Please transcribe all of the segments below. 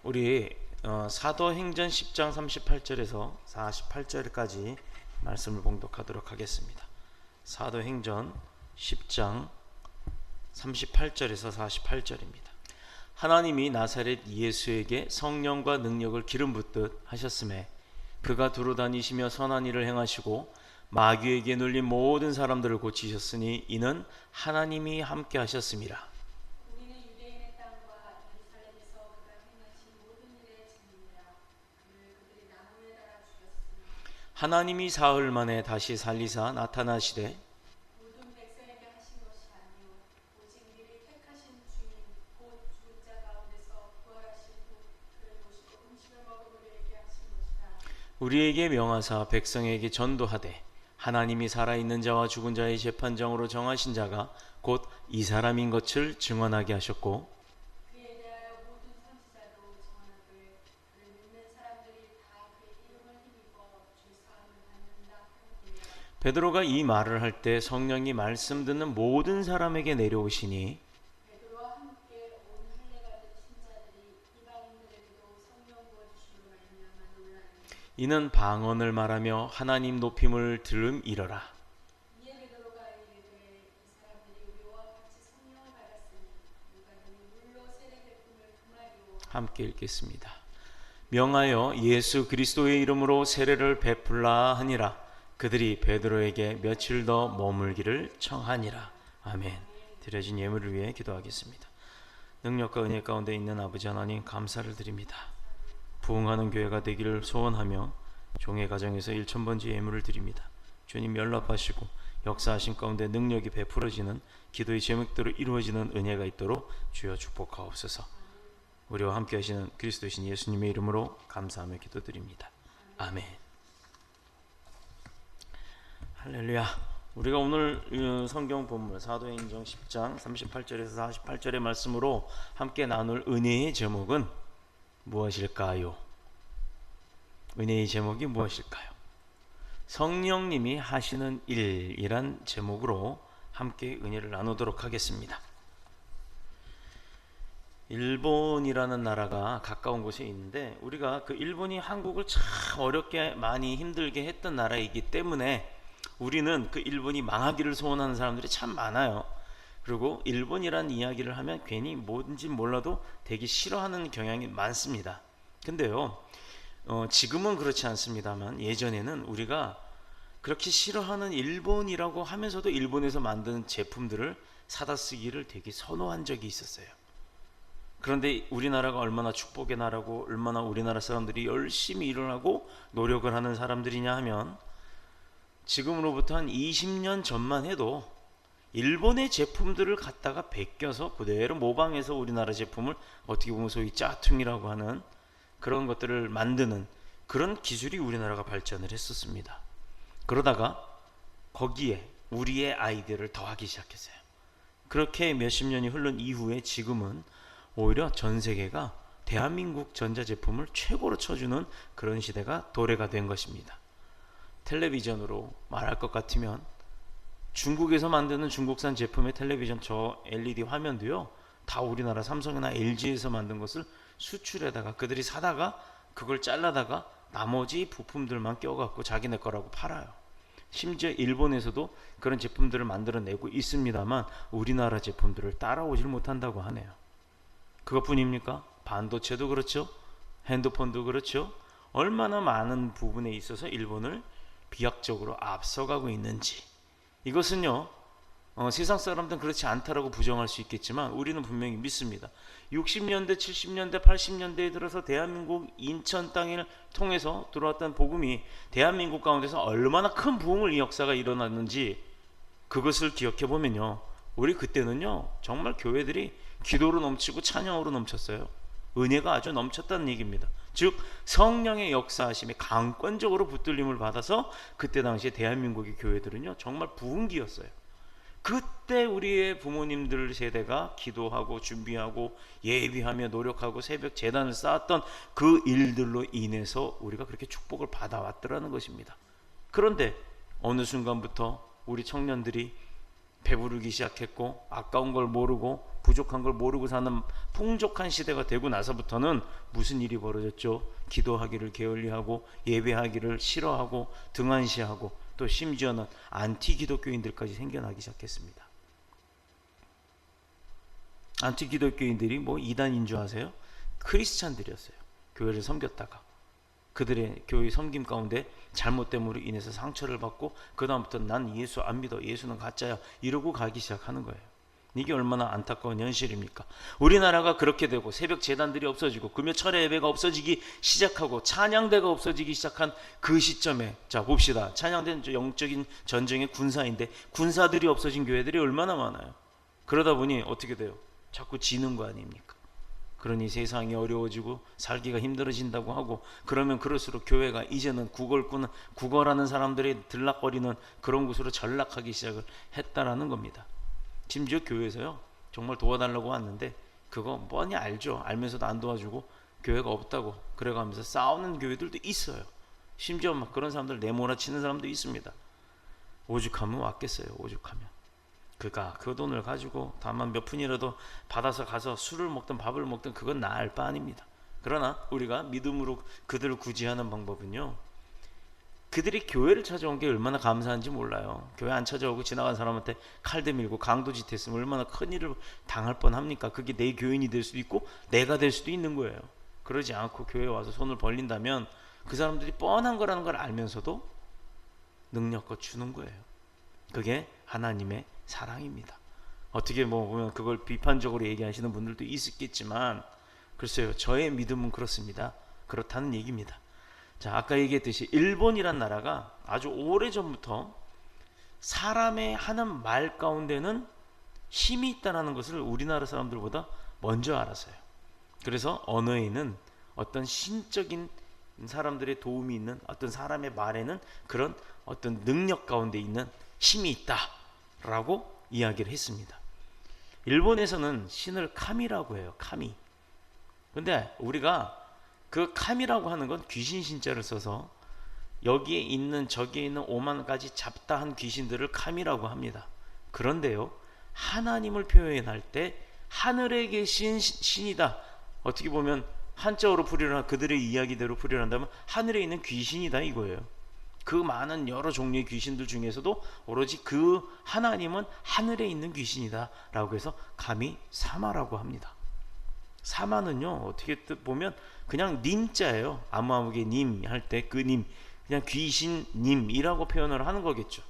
우리 사도행전 10장 38절에서 48절까지 말씀을 봉독하도록 하겠습니다. 사도행전 10장 38절에서 48절입니다. 하나님이 나사렛 예수에게 성령과 능력을 기름 붓듯 하셨음에 그가 두루 다니시며 선한 일을 행하시고 마귀에게 눌린 모든 사람들을 고치셨으니 이는 하나님이 함께 하셨음이라. 하나님이 사흘 만에 다시 살리사 나타나시되 모든 백성에게 하신 것이 아니요 오직 미리 택하신 주님 곧 죽은 자 가운데서 부활하신 후 그를 보시고 음식을 먹어 우리에게 하신 것이라. 우리에게 명하사 백성에게 전도하되 하나님이 살아있는 자와 죽은 자의 재판장으로 정하신 자가 곧 이 사람인 것을 증언하게 하셨고 그에 대하여 모든 선지자도 증언하되 그를 믿는 사람들이 다 그의 이름을 힘입어 죄 사함을 받는다 하는지라. 베드로가 이 말을 할 때 성령이 말씀 듣는 모든 사람에게 내려오시니 베드로와 함께 온 할례 받은 신자들이 이방인들에게도 성령 부어 주심으로 말미암아 놀라니 이는 방언을 말하며 하나님 높임을 들음이러라. 이에 베드로가 이르되 이 사람들이 우리와 같이 성령을 받았으니 누가 능히 물로 세례 베품을 금하리오. 함께 읽겠습니다. 명하여 예수 그리스도의 이름으로 세례를 베풀라 하니라. 그들이 베드로에게 며칠 더 머물기를 청하니라. 아멘. 드려진 예물을 위해 기도하겠습니다. 능력과 은혜 가운데 있는 아버지 하나님 감사를 드립니다. 부흥하는 교회가 되기를 소원하며 종의 가정에서 1000번째 예물을 드립니다. 주님 연락하시고 역사하신 가운데 능력이 베풀어지는 기도의 제목대로 이루어지는 은혜가 있도록 주여 축복하옵소서. 우리와 함께 하시는 그리스도신 예수님의 이름으로 감사하며 기도드립니다. 아멘. 할렐루야. 우리가 오늘 성경 본문 사도행전 10장 38절에서 48절의 말씀으로 함께 나눌 은혜의 제목은 무엇일까요? 은혜의 제목이 무엇일까요? 성령님이 하시는 일이란 제목으로 함께 은혜를 나누도록 하겠습니다. 일본이라는 나라가 가까운 곳에 있는데 우리가 그 일본이 한국을 참 어렵게 많이 힘들게 했던 나라이기 때문에 우리는 그 일본이 망하기를 소원하는 사람들이 참 많아요. 그리고 일본이란 이야기를 하면 괜히 뭔지 몰라도 되게 싫어하는 경향이 많습니다. 근데요 지금은 그렇지 않습니다만 예전에는 우리가 그렇게 싫어하는 일본이라고 하면서도 일본에서 만든 제품들을 사다 쓰기를 되게 선호한 적이 있었어요. 그런데 우리나라가 얼마나 축복의 나라고 얼마나 우리나라 사람들이 열심히 일을 하고 노력을 하는 사람들이냐 하면 지금으로부터 한 20년 전만 해도 일본의 제품들을 갖다가 베껴서 그대로 모방해서 우리나라 제품을 어떻게 보면 소위 짜퉁이라고 하는 그런 것들을 만드는 그런 기술이 우리나라가 발전을 했었습니다. 그러다가 거기에 우리의 아이디어를 더하기 시작했어요. 그렇게 몇십 년이 흐른 이후에 지금은 오히려 전 세계가 대한민국 전자제품을 최고로 쳐주는 그런 시대가 도래가 된 것입니다. 텔레비전으로 말할 것 같으면 중국에서 만드는 중국산 제품의 텔레비전 저 LED 화면도요 다 우리나라 삼성이나 LG에서 만든 것을 수출해다가 그들이 사다가 그걸 잘라다가 나머지 부품들만 껴갖고 자기네 거라고 팔아요. 심지어 일본에서도 그런 제품들을 만들어내고 있습니다만 우리나라 제품들을 따라오질 못한다고 하네요. 그것뿐입니까? 반도체도 그렇죠. 핸드폰도 그렇죠. 얼마나 많은 부분에 있어서 일본을 비약적으로 앞서가고 있는지 이것은요 세상 사람들은 그렇지 않다라고 부정할 수 있겠지만 우리는 분명히 믿습니다. 60년대 70년대 80년대에 들어서 대한민국 인천 땅을 통해서 들어왔던 복음이 대한민국 가운데서 얼마나 큰 부흥을 이 역사가 일어났는지 그것을 기억해 보면요 우리 그때는요 정말 교회들이 기도로 넘치고 찬양으로 넘쳤어요. 은혜가 아주 넘쳤다는 얘기입니다. 즉 성령의 역사하심에 강권적으로 붙들림을 받아서 그때 당시에 대한민국의 교회들은요 정말 부흥기였어요. 그때 우리의 부모님들 세대가 기도하고 준비하고 예비하며 노력하고 새벽 제단을 쌓았던 그 일들로 인해서 우리가 그렇게 축복을 받아왔더라는 것입니다. 그런데 어느 순간부터 우리 청년들이 배부르기 시작했고 아까운 걸 모르고 부족한 걸 모르고 사는 풍족한 시대가 되고 나서부터는 무슨 일이 벌어졌죠? 기도하기를 게을리하고 예배하기를 싫어하고 등한시하고 또 심지어는 안티 기독교인들까지 생겨나기 시작했습니다. 안티 기독교인들이 뭐 이단인 줄 아세요? 크리스찬들이었어요. 교회를 섬겼다가 그들의 교회 섬김 가운데 잘못됨으로 인해서 상처를 받고 그 다음부터 난 예수 안 믿어, 예수는 가짜야 이러고 가기 시작하는 거예요. 이게 얼마나 안타까운 현실입니까? 우리나라가 그렇게 되고 새벽 제단들이 없어지고 금요 철회 예배가 없어지기 시작하고 찬양대가 없어지기 시작한 그 시점에 자 봅시다. 찬양대는 영적인 전쟁의 군사인데 군사들이 없어진 교회들이 얼마나 많아요. 그러다 보니 어떻게 돼요? 자꾸 지는 거 아닙니까? 그러니 세상이 어려워지고 살기가 힘들어진다고 하고 그러면 그럴수록 교회가 이제는 구걸하는 사람들이 들락거리는 그런 곳으로 전락하기 시작을 했다라는 겁니다. 심지어 교회에서요 정말 도와달라고 왔는데 그거 뻔히 알죠. 알면서도 안 도와주고 교회가 없다고 그래가면서 싸우는 교회들도 있어요. 심지어 막 그런 사람들 내몰아치는 사람도 있습니다. 오죽하면 왔겠어요. 오죽하면 그가 그 돈을 가지고 다만 몇 푼이라도 받아서 가서 술을 먹든 밥을 먹든 그건 나을 바 아닙니다. 그러나 우리가 믿음으로 그들을 구제하는 방법은요 그들이 교회를 찾아온 게 얼마나 감사한지 몰라요. 교회 안 찾아오고 지나간 사람한테 칼대 밀고 강도짓 했으면 얼마나 큰일을 당할 뻔합니까? 그게 내 교인이 될 수도 있고 내가 될 수도 있는 거예요. 그러지 않고 교회에 와서 손을 벌린다면 그 사람들이 뻔한 거라는 걸 알면서도 능력껏 주는 거예요. 그게 하나님의 사랑입니다. 어떻게 뭐 보면 그걸 비판적으로 얘기하시는 분들도 있겠지만 글쎄요 저의 믿음은 그렇습니다. 그렇다는 얘기입니다. 자 아까 얘기했듯이 일본이란 나라가 아주 오래전부터 사람의 하는 말 가운데는 힘이 있다는 것을 우리나라 사람들보다 먼저 알았어요. 그래서 언어에는 어떤 신적인 사람들의 도움이 있는 어떤 사람의 말에는 그런 어떤 능력 가운데 있는 힘이 있다라고 이야기를 했습니다. 일본에서는 신을 카미라고 해요. 카미. 근데 우리가 그 카미라고 하는 건 귀신 신자를 써서 여기에 있는 저기에 있는 5만 가지 잡다한 귀신들을 카미라고 합니다. 그런데요 하나님을 표현할 때 하늘에 계신 신이다. 어떻게 보면 한자어로 풀이를 그들의 이야기대로 풀이를 한다면 하늘에 있는 귀신이다 이거예요. 그 많은 여러 종류의 귀신들 중에서도 오로지 그 하나님은 하늘에 있는 귀신이다 라고 해서 감히 사마라고 합니다. 사마는요 어떻게 보면 그냥 님자예요. 아무아무개 님 할 때 그 님 그냥 귀신 님이라고 표현을 하는 거겠죠.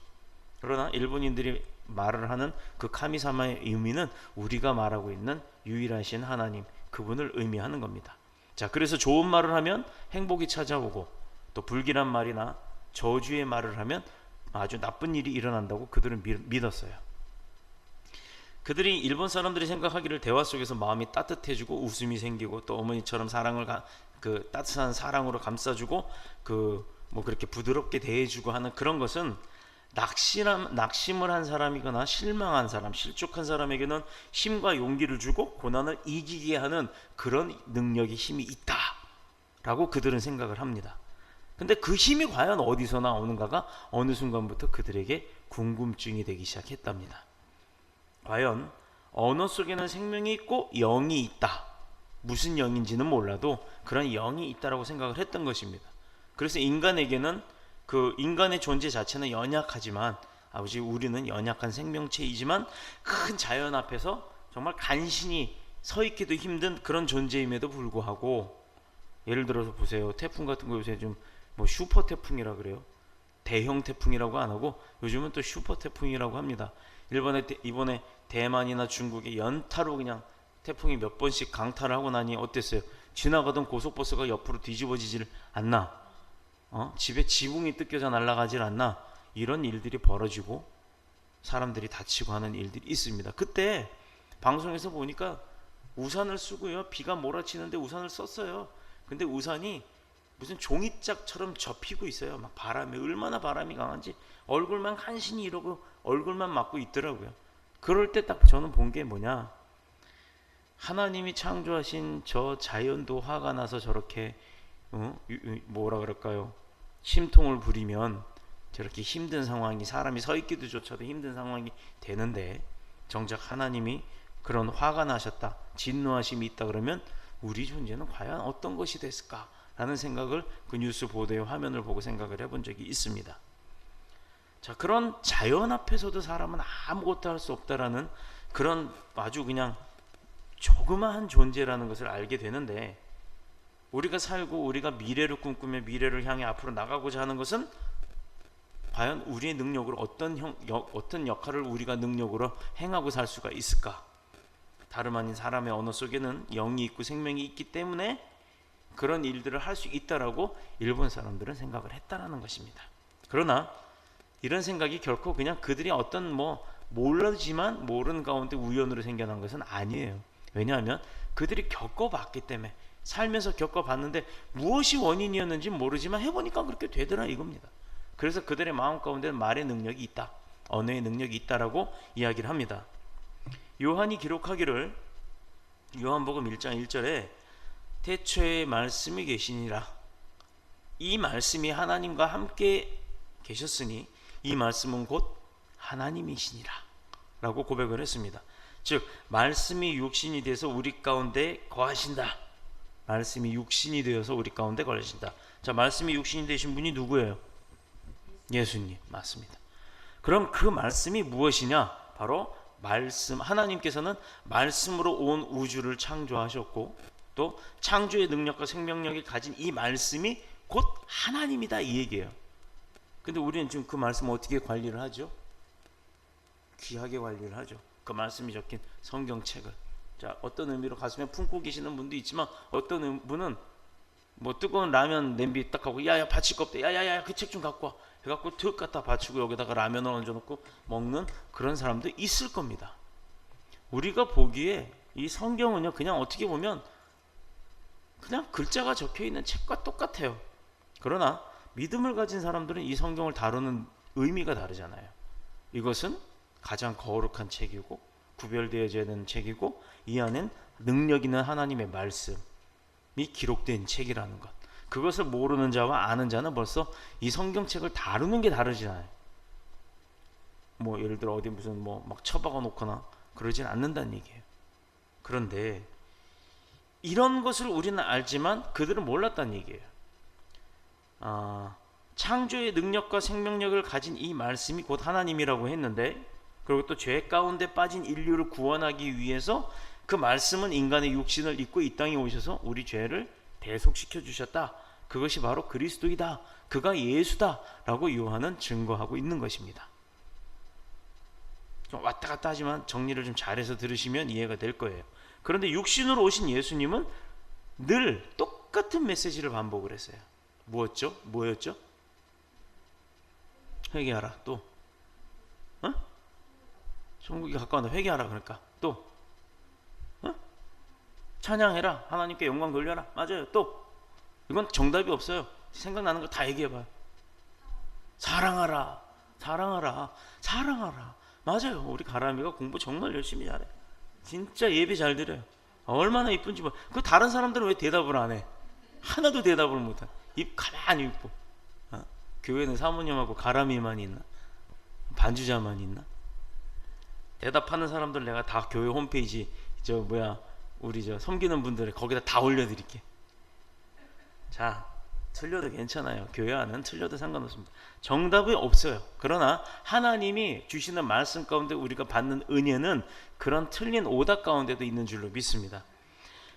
그러나 일본인들이 말을 하는 그 카미사마의 의미는 우리가 말하고 있는 유일하신 하나님 그분을 의미하는 겁니다. 자 그래서 좋은 말을 하면 행복이 찾아오고 또 불길한 말이나 저주의 말을 하면 아주 나쁜 일이 일어난다고 그들은 믿었어요. 그들이 일본 사람들이 생각하기를 대화 속에서 마음이 따뜻해지고 웃음이 생기고 또 어머니처럼 사랑을 그 따뜻한 사랑으로 감싸주고 그 뭐 그렇게 부드럽게 대해주고 하는 그런 것은 낙심을 한 사람이거나 실망한 사람, 실족한 사람에게는 힘과 용기를 주고 고난을 이기게 하는 그런 능력이 힘이 있다라고 그들은 생각을 합니다. 근데 그 힘이 과연 어디서 나오는가가 어느 순간부터 그들에게 궁금증이 되기 시작했답니다. 과연 언어 속에는 생명이 있고 영이 있다. 무슨 영인지는 몰라도 그런 영이 있다라고 생각을 했던 것입니다. 그래서 인간에게는 그 인간의 존재 자체는 연약하지만 아버지 우리는 연약한 생명체이지만 큰 자연 앞에서 정말 간신히 서 있기도 힘든 그런 존재임에도 불구하고 예를 들어서 보세요. 태풍 같은 거 요새 좀 뭐 슈퍼 태풍이라 그래요. 대형 태풍이라고 안 하고 요즘은 또 슈퍼 태풍이라고 합니다. 이번에 대만이나 중국에 연타로 그냥 태풍이 몇 번씩 강타를 하고 나니 어땠어요? 지나가던 고속버스가 옆으로 뒤집어지질 않나? 집에 지붕이 뜯겨져 날아가질 않나? 이런 일들이 벌어지고 사람들이 다치고 하는 일들이 있습니다. 그때 방송에서 보니까 우산을 쓰고요. 비가 몰아치는데 우산을 썼어요. 근데 우산이 무슨 종이짝처럼 접히고 있어요. 막 바람에 얼마나 바람이 강한지 얼굴만 간신히 이러고 얼굴만 막고 있더라고요. 그럴 때 딱 저는 본 게 뭐냐? 하나님이 창조하신 저 자연도 화가 나서 저렇게 뭐라 그럴까요? 심통을 부리면 저렇게 힘든 상황이, 사람이 서 있기도조차도 힘든 상황이 되는데 정작 하나님이 그런 화가 나셨다, 진노하심이 있다 그러면 우리 존재는 과연 어떤 것이 됐을까 라는 생각을 그 뉴스 보도의 화면을 보고 생각을 해본 적이 있습니다. 자, 그런 자연 앞에서도 사람은 아무것도 할 수 없다라는 그런 아주 그냥 조그마한 존재라는 것을 알게 되는데, 우리가 살고 우리가 미래를 꿈꾸며 미래를 향해 앞으로 나가고자 하는 것은 과연 우리의 능력으로 어떤 역할을 우리가 능력으로 행하고 살 수가 있을까? 다름 아닌 사람의 언어 속에는 영이 있고 생명이 있기 때문에 그런 일들을 할 수 있다라고 일본 사람들은 생각을 했다라는 것입니다. 그러나 이런 생각이 결코 그냥 그들이 어떤 모르지만 모르는 가운데 우연으로 생겨난 것은 아니에요. 왜냐하면 그들이 겪어봤기 때문에, 살면서 겪어봤는데 무엇이 원인이었는지 모르지만 해보니까 그렇게 되더라 이겁니다. 그래서 그들의 마음 가운데는 말의 능력이 있다, 언어의 능력이 있다라고 이야기를 합니다. 요한이 기록하기를, 요한복음 1장 1절에 태초에 말씀이 계시니라, 이 말씀이 하나님과 함께 계셨으니 이 말씀은 곧 하나님이시니라 라고 고백을 했습니다. 즉 말씀이 육신이 돼서 우리 가운데 거하신다. 말씀이 육신이 되어서 우리 가운데 거하신다. 자, 말씀이 육신이 되신 분이 누구예요? 예수님, 맞습니다. 그럼 그 말씀이 무엇이냐? 바로 말씀. 하나님께서는 말씀으로 온 우주를 창조하셨고 또 창조의 능력과 생명력을 가진 이 말씀이 곧 하나님이다 이 얘기예요. 근데 우리는 지금 그 말씀을 어떻게 관리를 하죠? 귀하게 관리를 하죠. 그 말씀이 적힌 성경책을. 자, 어떤 의미로 가슴에 품고 계시는 분도 있지만 어떤 분은 뜨거운 라면 냄비 딱 하고 야야 받칠 거 없대, 야야야 그 책 좀 갖고 와 해갖고 툭 갖다 받치고 여기다가 라면을 얹어놓고 먹는 그런 사람도 있을 겁니다. 우리가 보기에 이 성경은요, 그냥 어떻게 보면 그냥 글자가 적혀있는 책과 똑같아요. 그러나 믿음을 가진 사람들은 이 성경을 다루는 의미가 다르잖아요. 이것은 가장 거룩한 책이고 구별되어져야 되는 책이고 이 안엔 능력 있는 하나님의 말씀이 기록된 책이라는 것, 그것을 모르는 자와 아는 자는 벌써 이 성경책을 다루는 게 다르잖아요. 예를 들어 어디 무슨 막 처박아 놓거나 그러진 않는다는 얘기예요. 그런데 이런 것을 우리는 알지만 그들은 몰랐다는 얘기예요. 창조의 능력과 생명력을 가진 이 말씀이 곧 하나님이라고 했는데, 그리고 또 죄 가운데 빠진 인류를 구원하기 위해서 그 말씀은 인간의 육신을 입고 이 땅에 오셔서 우리 죄를 대속시켜 주셨다. 그것이 바로 그리스도이다, 그가 예수다 라고 요한은 증거하고 있는 것입니다. 좀 왔다 갔다 하지만 정리를 좀 잘해서 들으시면 이해가 될 거예요. 그런데 육신으로 오신 예수님은 늘 똑같은 메시지를 반복을 했어요. 뭐였죠? 회개하라. 또 천국이 가까운데 회개하라. 그러니까 또 찬양해라. 하나님께 영광 돌려라. 맞아요. 또 이건 정답이 없어요. 생각나는 거 다 얘기해봐요. 사랑하라. 맞아요. 우리 가람이가 공부 정말 열심히 잘해. 진짜 예배 잘 드려요. 얼마나 이쁜지 그 다른 사람들은 왜 대답을 안 해? 하나도 대답을 못해. 입 가만히 있고. 교회는 사모님하고 가람이만 있나? 반주자만 있나? 대답하는 사람들 내가 다 교회 홈페이지 우리 섬기는 분들 거기다 다 올려드릴게. 자, 틀려도 괜찮아요. 교회 안은 틀려도 상관없습니다. 정답이 없어요. 그러나 하나님이 주시는 말씀 가운데 우리가 받는 은혜는 그런 틀린 오답 가운데도 있는 줄로 믿습니다.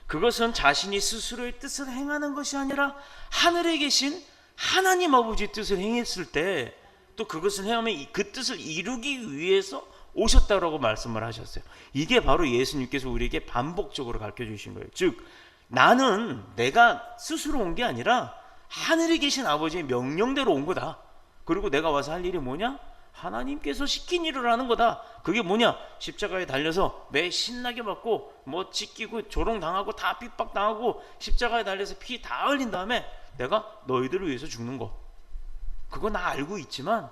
그것은 자신이 스스로의 뜻을 행하는 것이 아니라 하늘에 계신 하나님 아버지의 뜻을 행했을 때 또 그것을 행하면 그 뜻을 이루기 위해서 오셨다라고 말씀을 하셨어요. 이게 바로 예수님께서 우리에게 반복적으로 가르쳐 주신 거예요. 즉 나는 내가 스스로 온 게 아니라 하늘에 계신 아버지의 명령대로 온 거다. 그리고 내가 와서 할 일이 뭐냐? 하나님께서 시킨 일을 하는 거다. 그게 뭐냐? 십자가에 달려서 매 신나게 맞고 찢기고 조롱당하고 다 핍박당하고 십자가에 달려서 피 다 흘린 다음에 내가 너희들을 위해서 죽는 거, 그거 나 알고 있지만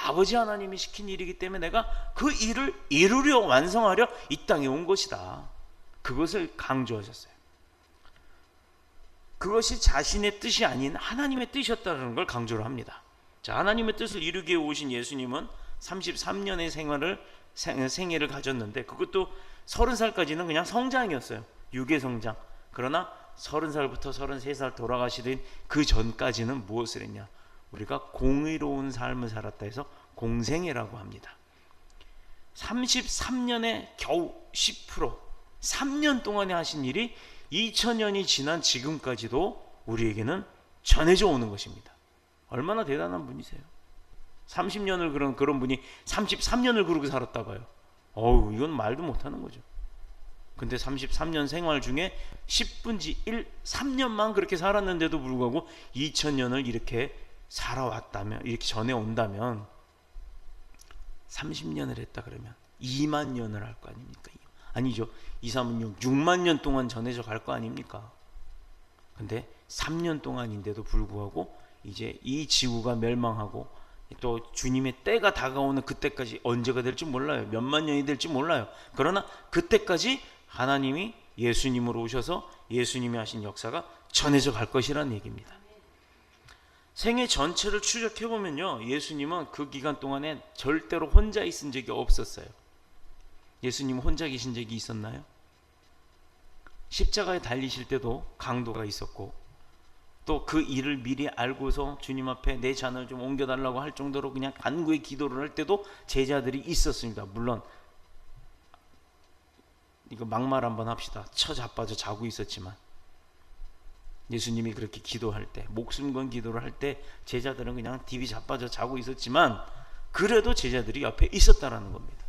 아버지 하나님이 시킨 일이기 때문에 내가 그 일을 이루려 완성하려 이 땅에 온 것이다. 그것을 강조하셨어요. 그것이 자신의 뜻이 아닌 하나님의 뜻이었다는 걸 강조를 합니다. 자, 하나님의 뜻을 이루기 위해 오신 예수님은 33년의 생애를 가졌는데 그것도 30살까지는 그냥 성장이었어요. 육의 성장. 그러나 30살부터 33살 돌아가시던 그 전까지는 무엇을 했냐? 우리가 공의로운 삶을 살았다 해서 공생애라고 합니다. 33년에 겨우 10%, 3년 동안에 하신 일이 2000년이 지난 지금까지도 우리에게는 전해져 오는 것입니다. 얼마나 대단한 분이세요. 30년을 그런 분이 33년을 그러고 살았다 봐요. 어우, 이건 말도 못하는 거죠. 근데 33년 생활 중에 10분지 1, 3년만 그렇게 살았는데도 불구하고 2000년을 이렇게 살아왔다면, 이렇게 전해온다면 30년을 했다 그러면 2만 년을 할 거 아닙니까? 아니죠. 2, 3은 6, 6만 년 동안 전해져 갈 거 아닙니까? 근데 3년 동안인데도 불구하고 이제 이 지구가 멸망하고 또 주님의 때가 다가오는 그때까지 언제가 될지 몰라요. 몇만 년이 될지 몰라요. 그러나 그때까지 하나님이 예수님으로 오셔서 예수님이 하신 역사가 전해져 갈 것이라는 얘기입니다. 생애 전체를 추적해보면요, 예수님은 그 기간 동안에 절대로 혼자 있은 적이 없었어요. 예수님 혼자 계신 적이 있었나요? 십자가에 달리실 때도 강도가 있었고, 또 그 일을 미리 알고서 주님 앞에 내 잔을 좀 옮겨달라고 할 정도로 그냥 간구의 기도를 할 때도 제자들이 있었습니다. 물론 이거 막말 한번 합시다. 처자빠져 자고 있었지만 예수님이 그렇게 기도할 때, 목숨 건 기도를 할 때 제자들은 그냥 디비 자빠져 자고 있었지만 그래도 제자들이 옆에 있었다라는 겁니다.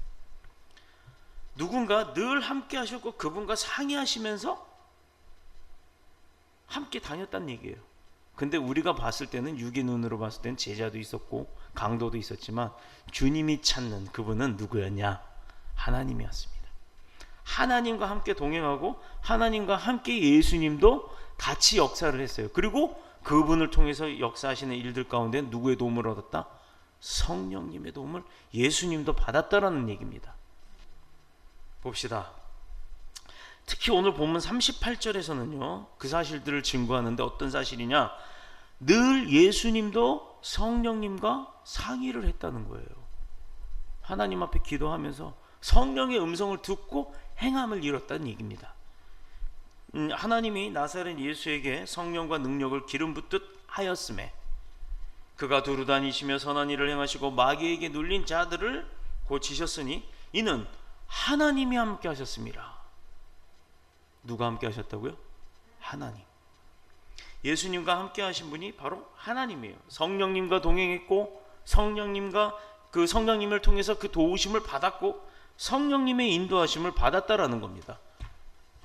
누군가 늘 함께 하셨고 그분과 상의하시면서 함께 다녔다는 얘기예요. 근데 우리가 봤을 때는, 육의 눈으로 봤을 때는 제자도 있었고 강도도 있었지만 주님이 찾는 그분은 누구였냐? 하나님이었습니다. 하나님과 함께 동행하고 하나님과 함께 예수님도 같이 역사를 했어요. 그리고 그분을 통해서 역사하시는 일들 가운데 누구의 도움을 얻었다? 성령님의 도움을 예수님도 받았다라는 얘기입니다. 봅시다. 특히 오늘 본문 38절에서는요, 그 사실들을 증거하는데 어떤 사실이냐? 늘 예수님도 성령님과 상의를 했다는 거예요. 하나님 앞에 기도하면서 성령의 음성을 듣고 행함을 이뤘다는 얘기입니다. 하나님이 나사렛 예수에게 성령과 능력을 기름 붓듯 하였음에 그가 두루 다니시며 선한 일을 행하시고 마귀에게 눌린 자들을 고치셨으니 이는 하나님이 함께 하셨습니다. 누가 함께 하셨다고요? 하나님. 예수님과 함께 하신 분이 바로 하나님이에요. 성령님과 동행했고 성령님과 그 성령님을 통해서 그 도우심을 받았고 성령님의 인도하심을 받았다라는 겁니다.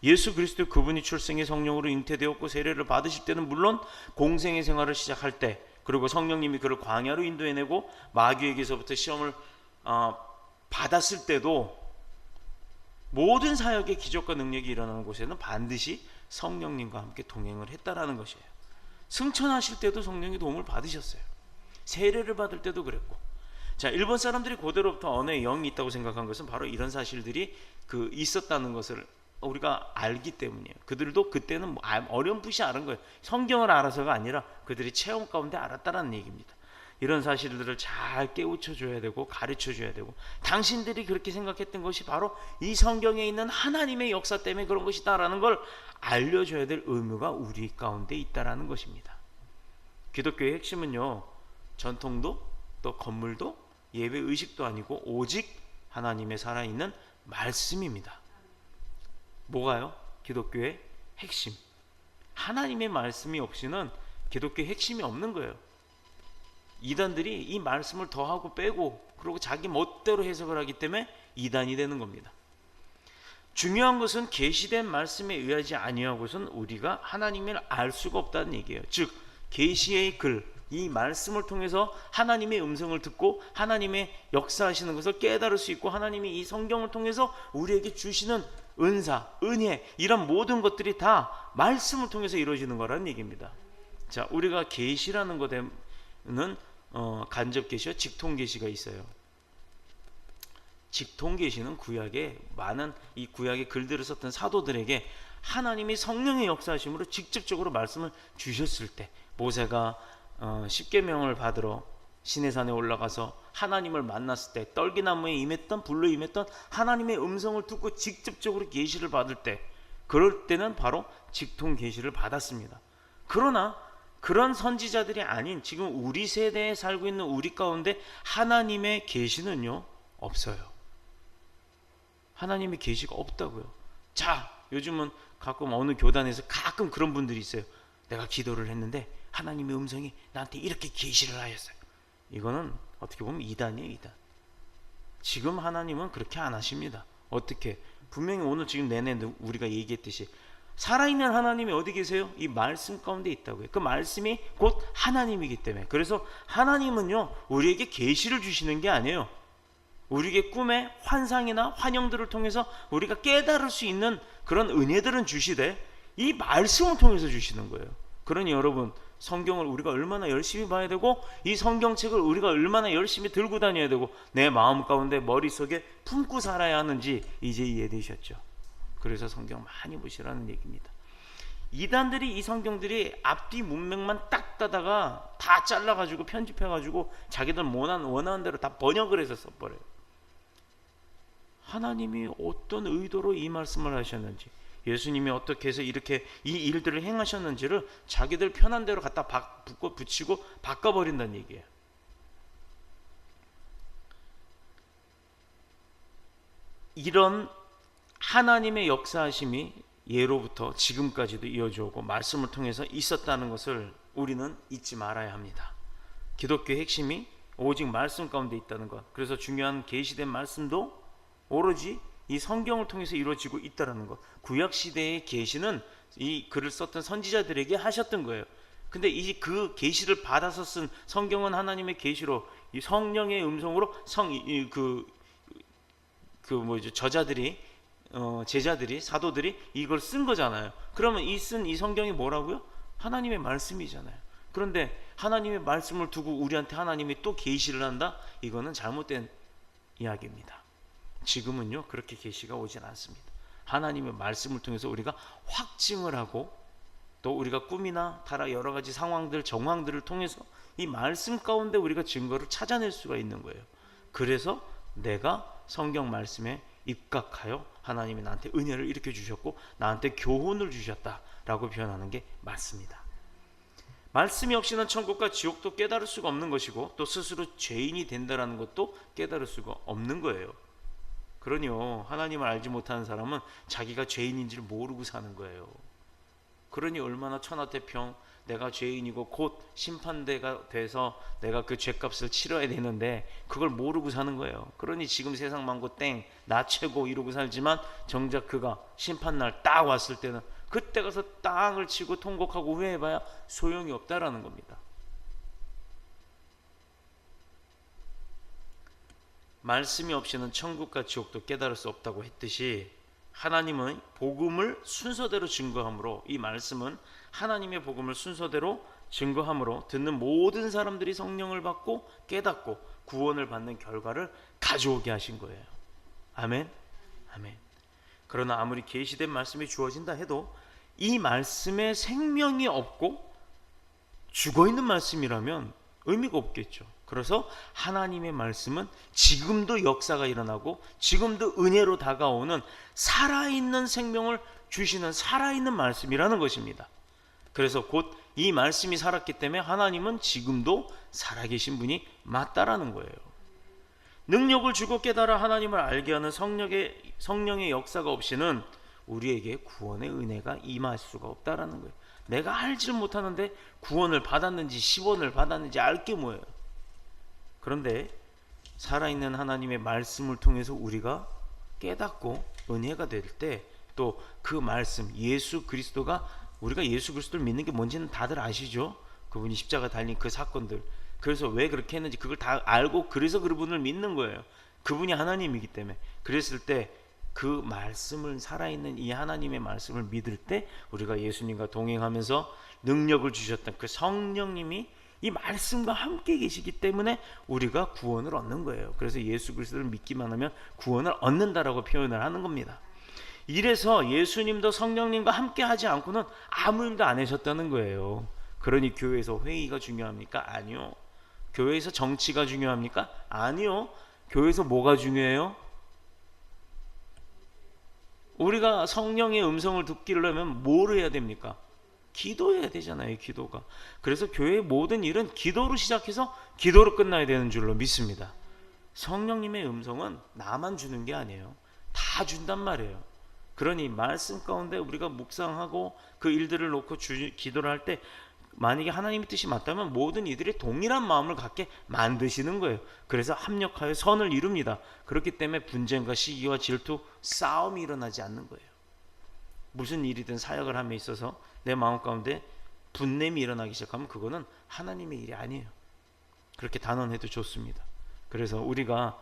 예수 그리스도 그분이 출생의 성령으로 잉태되었고 세례를 받으실 때는 물론 공생의 생활을 시작할 때, 그리고 성령님이 그를 광야로 인도해내고 마귀에게서부터 시험을 받았을 때도 모든 사역의 기적과 능력이 일어나는 곳에는 반드시 성령님과 함께 동행을 했다라는 것이에요. 승천하실 때도 성령의 도움을 받으셨어요. 세례를 받을 때도 그랬고. 자, 일본 사람들이 고대로부터 언어의 영이 있다고 생각한 것은 바로 이런 사실들이 있었다는 것을 우리가 알기 때문이에요. 그들도 그때는 어렴풋이 알은 거예요. 성경을 알아서가 아니라 그들이 체험 가운데 알았다라는 얘기입니다. 이런 사실들을 잘 깨우쳐 줘야 되고 가르쳐 줘야 되고, 당신들이 그렇게 생각했던 것이 바로 이 성경에 있는 하나님의 역사 때문에 그런 것이다라는 걸 알려줘야 될 의무가 우리 가운데 있다라는 것입니다. 기독교의 핵심은요, 전통도 또 건물도 예배 의식도 아니고 오직 하나님의 살아있는 말씀입니다. 뭐가요? 기독교의 핵심. 하나님의 말씀이 없이는 기독교의 핵심이 없는 거예요. 이단들이 이 말씀을 더하고 빼고 그리고 자기 멋대로 해석을 하기 때문에 이단이 되는 겁니다. 중요한 것은 계시된 말씀에 의하지 아니하고선 우리가 하나님을 알 수가 없다는 얘기예요. 즉 계시의 글, 이 말씀을 통해서 하나님의 음성을 듣고 하나님의 역사하시는 것을 깨달을 수 있고, 하나님이 이 성경을 통해서 우리에게 주시는 은사, 은혜, 이런 모든 것들이 다 말씀을 통해서 이루어지는 거라는 얘기입니다. 자, 우리가 계시라는 것에는 간접 계시와 직통 계시가 있어요. 직통 계시는 구약에 많은 이 구약의 글들을 썼던 사도들에게 하나님이 성령의 역사하심으로 직접적으로 말씀을 주셨을 때, 모세가 십계명을 받으러 시내산에 올라가서 하나님을 만났을 때, 떨기나무에 임했던, 불로 임했던 하나님의 음성을 듣고 직접적으로 계시를 받을 때, 그럴 때는 바로 직통 계시를 받았습니다. 그러나 그런 선지자들이 아닌 지금 우리 세대에 살고 있는 우리 가운데 하나님의 계시는요, 없어요. 하나님의 계시가 없다고요. 자, 요즘은 가끔 어느 교단에서 가끔 그런 분들이 있어요. 내가 기도를 했는데 하나님의 음성이 나한테 이렇게 계시를 하였어요. 이거는 어떻게 보면 이단이에요, 이단. 지금 하나님은 그렇게 안 하십니다. 어떻게? 분명히 오늘 지금 내내 우리가 얘기했듯이 살아있는 하나님이 어디 계세요? 이 말씀 가운데 있다고요. 그 말씀이 곧 하나님이기 때문에. 그래서 하나님은요, 우리에게 계시를 주시는 게 아니에요. 우리에게 꿈의 환상이나 환영들을 통해서 우리가 깨달을 수 있는 그런 은혜들은 주시되 이 말씀을 통해서 주시는 거예요. 그러니 여러분, 성경을 우리가 얼마나 열심히 봐야 되고 이 성경책을 우리가 얼마나 열심히 들고 다녀야 되고 내 마음 가운데 머릿속에 품고 살아야 하는지 이제 이해되셨죠? 그래서 성경 많이 보시라는 얘기입니다. 이단들이 이 성경들이 앞뒤 문맥만 딱 따다가 다 잘라가지고 편집해가지고 자기들 원하는 대로 다 번역을 해서 써버려요. 하나님이 어떤 의도로 이 말씀을 하셨는지, 예수님이 어떻게 해서 이렇게 이 일들을 행하셨는지를 자기들 편한 대로 갖다 붙이고 바꿔버린다는 얘기예요. 이런 하나님의 역사하심이 예로부터 지금까지도 이어져 오고 말씀을 통해서 있었다는 것을 우리는 잊지 말아야 합니다. 기독교의 핵심이 오직 말씀 가운데 있다는 것. 그래서 중요한 계시된 말씀도 오로지 이 성경을 통해서 이루어지고 있다는 것. 구약 시대의 계시는 이 글을 썼던 선지자들에게 하셨던 거예요. 근데 이 그 계시를 받아서 쓴 성경은 하나님의 계시로 이 성령의 음성으로 저자들이 제자들이 사도들이 이걸 쓴 거잖아요. 그러면 이 성경이 뭐라고요? 하나님의 말씀이잖아요. 그런데 하나님의 말씀을 두고 우리한테 하나님이 또 계시를 한다? 이거는 잘못된 이야기입니다. 지금은요 그렇게 계시가 오진 않습니다. 하나님의 말씀을 통해서 우리가 확증을 하고 또 우리가 꿈이나 다른 여러 가지 상황들, 정황들을 통해서 이 말씀 가운데 우리가 증거를 찾아낼 수가 있는 거예요. 그래서 내가 성경 말씀에 입각하여 하나님이 나한테 은혜를 일으켜 주셨고 나한테 교훈을 주셨다라고 표현하는 게 맞습니다. 말씀이 없이는 천국과 지옥도 깨달을 수가 없는 것이고 또 스스로 죄인이 된다는 것도 깨달을 수가 없는 거예요. 그러니요, 하나님을 알지 못하는 사람은 자기가 죄인인지를 모르고 사는 거예요. 그러니 얼마나 천하태평, 내가 죄인이고 곧 심판대가 돼서 내가 그 죄값을 치러야 되는데 그걸 모르고 사는 거예요. 그러니 지금 세상 망고 땡, 나 최고 이러고 살지만 정작 그가 심판날 딱 왔을 때는 그때 가서 땅을 치고 통곡하고 후회해봐야 소용이 없다라는 겁니다. 말씀이 없이는 천국과 지옥도 깨달을 수 없다고 했듯이 하나님은 복음을 순서대로 증거함으로, 이 말씀은 하나님의 복음을 순서대로 증거함으로 듣는 모든 사람들이 성령을 받고 깨닫고 구원을 받는 결과를 가져오게 하신 거예요. 아멘. 아멘. 그러나 아무리 계시된 말씀이 주어진다 해도 이 말씀에 생명이 없고 죽어있는 말씀이라면 의미가 없겠죠. 그래서 하나님의 말씀은 지금도 역사가 일어나고 지금도 은혜로 다가오는 살아있는 생명을 주시는 살아있는 말씀이라는 것입니다. 그래서 곧 이 말씀이 살았기 때문에 하나님은 지금도 살아계신 분이 맞다라는 거예요. 능력을 주고 깨달아 하나님을 알게 하는 성령의 역사가 없이는 우리에게 구원의 은혜가 임할 수가 없다라는 거예요. 내가 알지를 못하는데 구원을 받았는지 10원을 받았는지 알 게 뭐예요. 그런데 살아있는 하나님의 말씀을 통해서 우리가 깨닫고 은혜가 될 때 또 그 말씀, 예수 그리스도가, 우리가 예수 그리스도를 믿는 게 뭔지는 다들 아시죠? 그분이 십자가 달린 그 사건들, 그래서 왜 그렇게 했는지 그걸 다 알고 그래서 그분을 믿는 거예요. 그분이 하나님이기 때문에. 그랬을 때 그 말씀을, 살아있는 이 하나님의 말씀을 믿을 때 우리가 예수님과 동행하면서 능력을 주셨던 그 성령님이 이 말씀과 함께 계시기 때문에 우리가 구원을 얻는 거예요. 그래서 예수 그리스도를 믿기만 하면 구원을 얻는다라고 표현을 하는 겁니다. 이래서 예수님도 성령님과 함께 하지 않고는 아무 일도 안 하셨다는 거예요. 그러니 교회에서 회의가 중요합니까? 아니요. 교회에서 정치가 중요합니까? 아니요. 교회에서 뭐가 중요해요? 우리가 성령의 음성을 듣기려면 뭘 해야 됩니까? 기도해야 되잖아요. 기도가. 그래서 교회의 모든 일은 기도로 시작해서 기도로 끝나야 되는 줄로 믿습니다. 성령님의 음성은 나만 주는 게 아니에요. 다 준단 말이에요. 그러니 말씀 가운데 우리가 묵상하고 그 일들을 놓고 기도를 할 때 만약에 하나님의 뜻이 맞다면 모든 이들이 동일한 마음을 갖게 만드시는 거예요. 그래서 합력하여 선을 이룹니다. 그렇기 때문에 분쟁과 시기와 질투, 싸움이 일어나지 않는 거예요. 무슨 일이든 사역을 함에 있어서 내 마음 가운데 분냄이 일어나기 시작하면 그거는 하나님의 일이 아니에요. 그렇게 단언해도 좋습니다. 그래서 우리가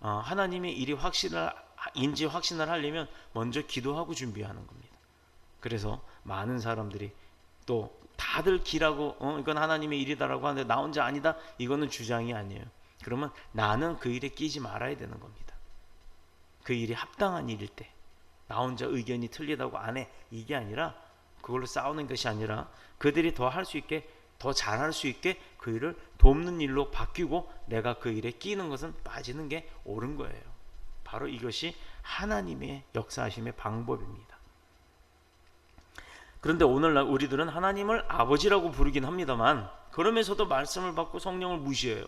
하나님의 일이 확신을 하려면 먼저 기도하고 준비하는 겁니다. 그래서 많은 사람들이 또 다들 기라고 이건 하나님의 일이다라고 하는데 나 혼자 아니다, 이거는 주장이 아니에요. 그러면 나는 그 일에 끼지 말아야 되는 겁니다. 그 일이 합당한 일일 때 나 혼자 의견이 틀리다고 안 해, 이게 아니라, 그걸로 싸우는 것이 아니라 그들이 더 할 수 있게, 더 잘할 수 있게 그 일을 돕는 일로 바뀌고 내가 그 일에 끼는 것은 빠지는 게 옳은 거예요. 바로 이것이 하나님의 역사하심의 방법입니다. 그런데 오늘날 우리들은 하나님을 아버지라고 부르긴 합니다만 그러면서도 말씀을 받고 성령을 무시해요.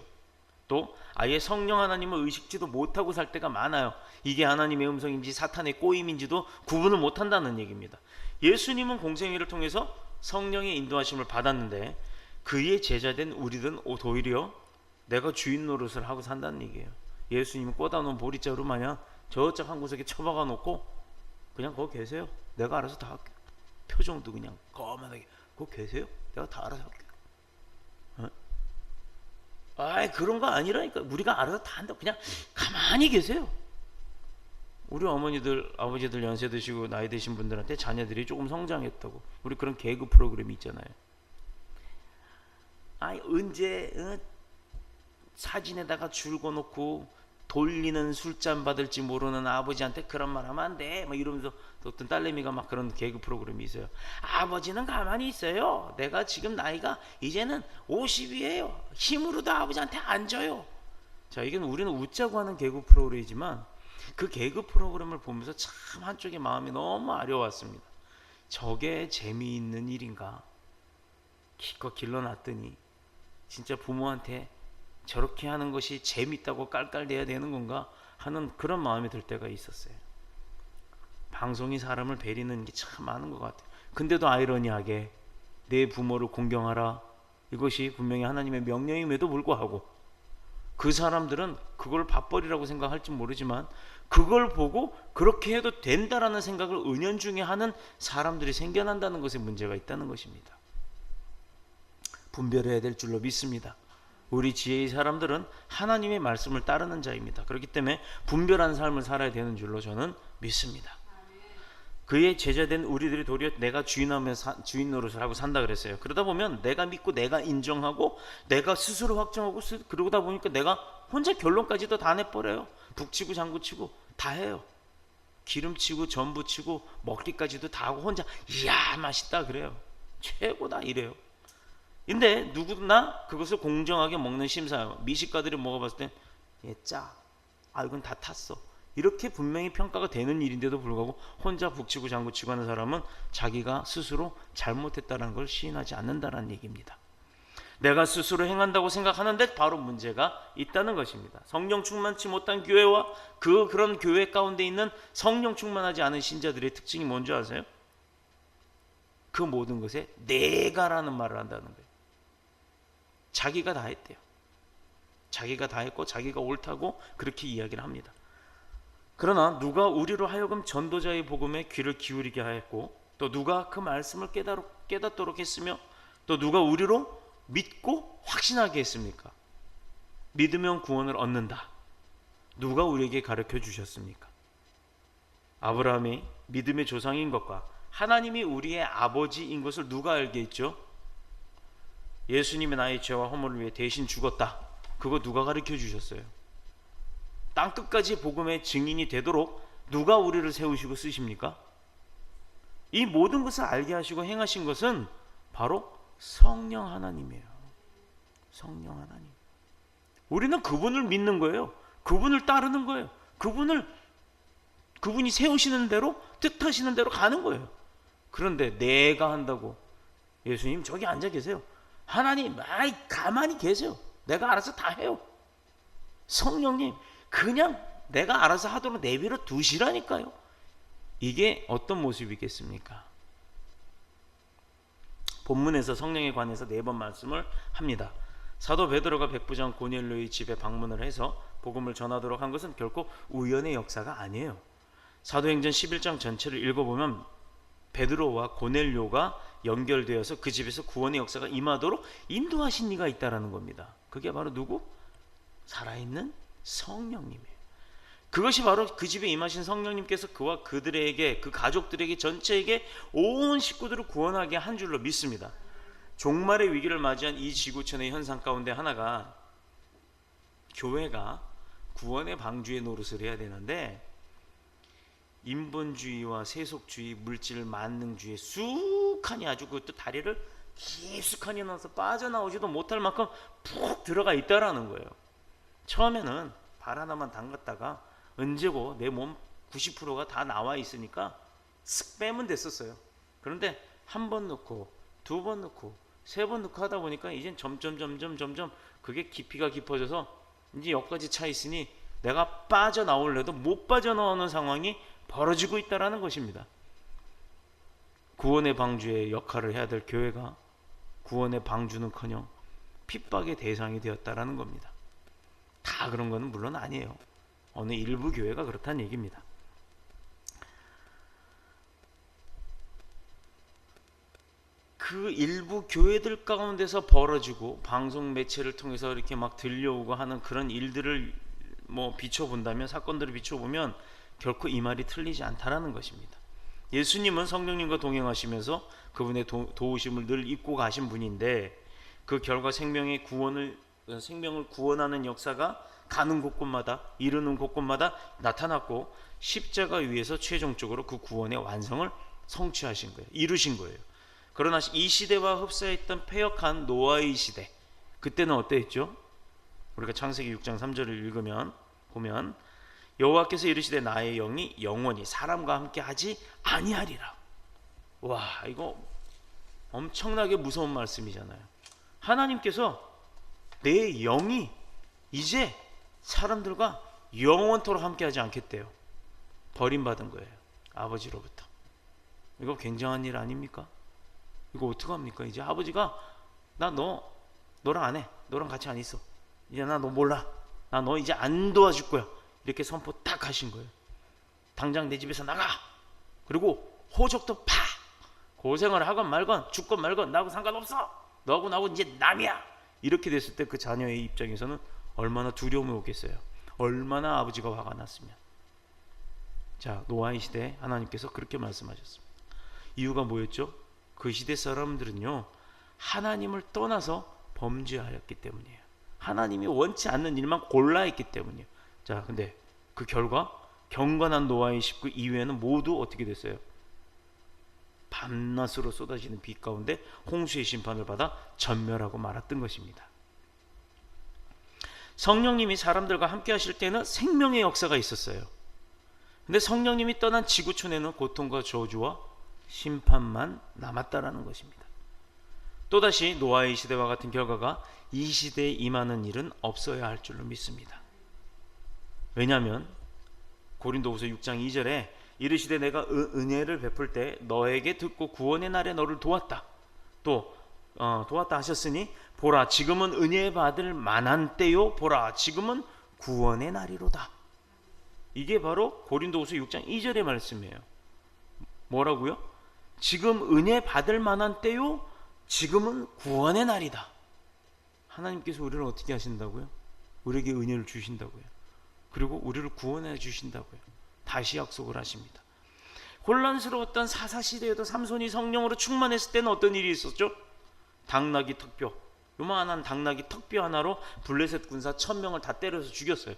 또 아예 성령 하나님을 의식지도 못하고 살 때가 많아요. 이게 하나님의 음성인지 사탄의 꼬임인지도 구분을 못한다는 얘기입니다. 예수님은 공생애를 통해서 성령의 인도하심을 받았는데 그의 제자된 우리들은 오히려 내가 주인 노릇을 하고 산다는 얘기예요. 예수님은 꽂아놓은 보리자루 마냥 저쪽 한 구석에 처박아 놓고 그냥 거기 계세요. 내가 알아서 다 할게. 표정도 그냥 거만하게 거기 계세요. 내가 다 알아서 할게. 아이 그런 거 아니라니까. 우리가 알아서 다 한다. 그냥 가만히 계세요. 우리 어머니들 아버지들 연세 드시고 나이 드신 분들한테 자녀들이 조금 성장했다고 우리 그런 개그 프로그램이 있잖아요. 아이 언제 사진에다가 줄 거놓고 돌리는 술잔 받을지 모르는 아버지한테 그런 말 하면 안 돼 막 이러면서 어떤 딸내미가 막 그런 개그 프로그램이 있어요. 아버지는 가만히 있어요. 내가 지금 나이가 이제는 50이에요. 힘으로도 아버지한테 안 져요. 자, 이건 우리는 웃자고 하는 개그 프로그램이지만 그 개그 프로그램을 보면서 참 한쪽의 마음이 너무 아려웠습니다. 저게 재미있는 일인가? 기껏 길러놨더니 진짜 부모한테 저렇게 하는 것이 재밌다고 깔깔대야 되는 건가 하는 그런 마음이 들 때가 있었어요. 방송이 사람을 베리는 게 참 많은 것 같아요. 근데도 아이러니하게 내 부모를 공경하라, 이것이 분명히 하나님의 명령임에도 불구하고 그 사람들은 그걸 밥벌이라고 생각할지 모르지만 그걸 보고 그렇게 해도 된다라는 생각을 은연중에 하는 사람들이 생겨난다는 것에 문제가 있다는 것입니다. 분별해야 될 줄로 믿습니다. 우리 지혜의 사람들은 하나님의 말씀을 따르는 자입니다. 그렇기 때문에 분별한 삶을 살아야 되는 줄로 저는 믿습니다. 그의 제자된 우리들이 도리어 내가 주인 노릇을 하고 산다 그랬어요. 그러다 보면 내가 믿고 내가 인정하고 내가 스스로 확정하고 그러다 보니까 내가 혼자 결론까지도 다 내버려요. 북치고 장구치고 다 해요. 기름치고 전부치고 먹기까지도 다 하고 혼자 이야 맛있다 그래요. 최고다 이래요. 근데 누구나 그것을 공정하게 먹는 심사예요. 미식가들이 먹어봤을 땐 얘 짜. 아 이건 다 탔어. 이렇게 분명히 평가가 되는 일인데도 불구하고 혼자 북치고 장구치고 하는 사람은 자기가 스스로 잘못했다는 걸 시인하지 않는다는 얘기입니다. 내가 스스로 행한다고 생각하는데 바로 문제가 있다는 것입니다. 성령 충만치 못한 교회와 그런 교회 가운데 있는 성령 충만하지 않은 신자들의 특징이 뭔지 아세요? 그 모든 것에 내가라는 말을 한다는 거예요. 자기가 다 했대요. 자기가 다 했고 자기가 옳다고 그렇게 이야기를 합니다. 그러나 누가 우리로 하여금 전도자의 복음에 귀를 기울이게 하였고 또 누가 그 말씀을 깨닫도록 했으며 또 누가 우리로 믿고 확신하게 했습니까? 믿으면 구원을 얻는다. 누가 우리에게 가르쳐 주셨습니까? 아브라함이 믿음의 조상인 것과 하나님이 우리의 아버지인 것을 누가 알게 했죠? 예수님이 나의 죄와 허물을 위해 대신 죽었다. 그거 누가 가르쳐 주셨어요? 땅끝까지 복음의 증인이 되도록 누가 우리를 세우시고 쓰십니까? 이 모든 것을 알게 하시고 행하신 것은 바로 성령 하나님이에요. 성령 하나님. 우리는 그분을 믿는 거예요. 그분을 따르는 거예요. 그분이 세우시는 대로, 뜻하시는 대로 가는 거예요. 그런데 내가 한다고, 예수님 저기 앉아 계세요. 하나님 가만히 계세요. 내가 알아서 다 해요. 성령님 그냥 내가 알아서 하도록 내버려 두시라니까요. 이게 어떤 모습이겠습니까? 본문에서 성령에 관해서 4번 말씀을 합니다. 사도 베드로가 백부장 고넬료의 집에 방문을 해서 복음을 전하도록 한 것은 결코 우연의 역사가 아니에요. 사도행전 11장 전체를 읽어보면 베드로와 고넬료가 연결되어서 그 집에서 구원의 역사가 임하도록 인도하신 이가 있다라는 겁니다. 그게 바로 누구? 살아있는 성령님이에요. 그것이 바로 그 집에 임하신 성령님께서 그와 그들에게, 그 가족들에게 전체에게 온 식구들을 구원하게 한 줄로 믿습니다. 종말의 위기를 맞이한 이 지구촌의 현상 가운데 하나가 교회가 구원의 방주의 노릇을 해야 되는데 인본주의와 세속주의, 물질 만능주의 쑥하니 아주 그것도 다리를 깊숙하니 넣어서 빠져나오지도 못할 만큼 푹 들어가 있다라는 거예요. 처음에는 발 하나만 담갔다가 언제고 내 몸 90%가 다 나와 있으니까 쓱 빼면 됐었어요. 그런데 한 번 넣고 2번 넣고 3번 넣고 하다 보니까 이젠 점점 그게 깊이가 깊어져서 이제 여기까지 차 있으니 내가 빠져나올래도 못 빠져나오는 상황이 벌어지고 있다라는 것입니다. 구원의 방주의 역할을 해야 될 교회가 구원의 방주는커녕 핍박의 대상이 되었다라는 겁니다. 다 그런 거는 물론 아니에요. 어느 일부 교회가 그렇다는 얘기입니다. 그 일부 교회들 가운데서 벌어지고 방송 매체를 통해서 이렇게 막 들려오고 하는 그런 일들을 비춰본다면, 사건들을 비춰보면 결코 이 말이 틀리지 않다라는 것입니다. 예수님은 성령님과 동행하시면서 그분의 도우심을 늘 입고 가신 분인데 그 결과 생명을 구원하는 역사가 가는 곳곳마다, 이루는 곳곳마다 나타났고 십자가 위에서 최종적으로 그 구원의 완성을 성취하신 거예요. 이루신 거예요. 그러나 이 시대와 흡사했던 패역한 노아의 시대, 그때는 어땠죠? 우리가 창세기 6장 3절을 보면 여호와께서 이르시되 나의 영이 영원히 사람과 함께 하지 아니하리라. 와, 이거 엄청나게 무서운 말씀이잖아요. 하나님께서 내 영이 이제 사람들과 영원토록 함께 하지 않겠대요. 버림받은 거예요. 아버지로부터. 이거 굉장한 일 아닙니까? 이거 어떡합니까? 이제 아버지가 나 너랑 안 해. 너랑 같이 안 있어. 이제 나 너 몰라. 나 너 이제 안 도와줄 거야. 이렇게 선포 딱 하신 거예요. 당장 내 집에서 나가. 그리고 호적도 파. 고생을 하건 말건 죽건 말건 나하고 상관없어. 너하고 나하고 이제 남이야. 이렇게 됐을 때 그 자녀의 입장에서는 얼마나 두려움이 오겠어요. 얼마나 아버지가 화가 났으면. 자, 노아의 시대에 하나님께서 그렇게 말씀하셨습니다. 이유가 뭐였죠? 그 시대 사람들은요, 하나님을 떠나서 범죄하였기 때문이에요. 하나님이 원치 않는 일만 골라 했기 때문이에요. 자, 근데 그 결과 경건한 노아의 식구 이외에는 모두 어떻게 됐어요? 밤낮으로 쏟아지는 비 가운데 홍수의 심판을 받아 전멸하고 말았던 것입니다. 성령님이 사람들과 함께 하실 때는 생명의 역사가 있었어요. 근데 성령님이 떠난 지구촌에는 고통과 저주와 심판만 남았다라는 것입니다. 또다시 노아의 시대와 같은 결과가 이 시대에 임하는 일은 없어야 할 줄로 믿습니다. 왜냐하면 고린도후서 6장 2절에 이르시되 내가 은혜를 베풀 때 너에게 듣고 구원의 날에 너를 도왔다. 또 도왔다 하셨으니 보라 지금은 은혜 받을 만한 때요. 보라 지금은 구원의 날이로다. 이게 바로 고린도후서 6장 2절의 말씀이에요. 뭐라고요? 지금 은혜 받을 만한 때요. 지금은 구원의 날이다. 하나님께서 우리를 어떻게 하신다고요? 우리에게 은혜를 주신다고요. 그리고 우리를 구원해 주신다고요. 다시 약속을 하십니다. 혼란스러웠던 사사시대에도 삼손이 성령으로 충만했을 때는 어떤 일이 있었죠? 당나귀 턱뼈, 요만한 당나귀 턱뼈 하나로 블레셋 군사 1000명을 다 때려서 죽였어요.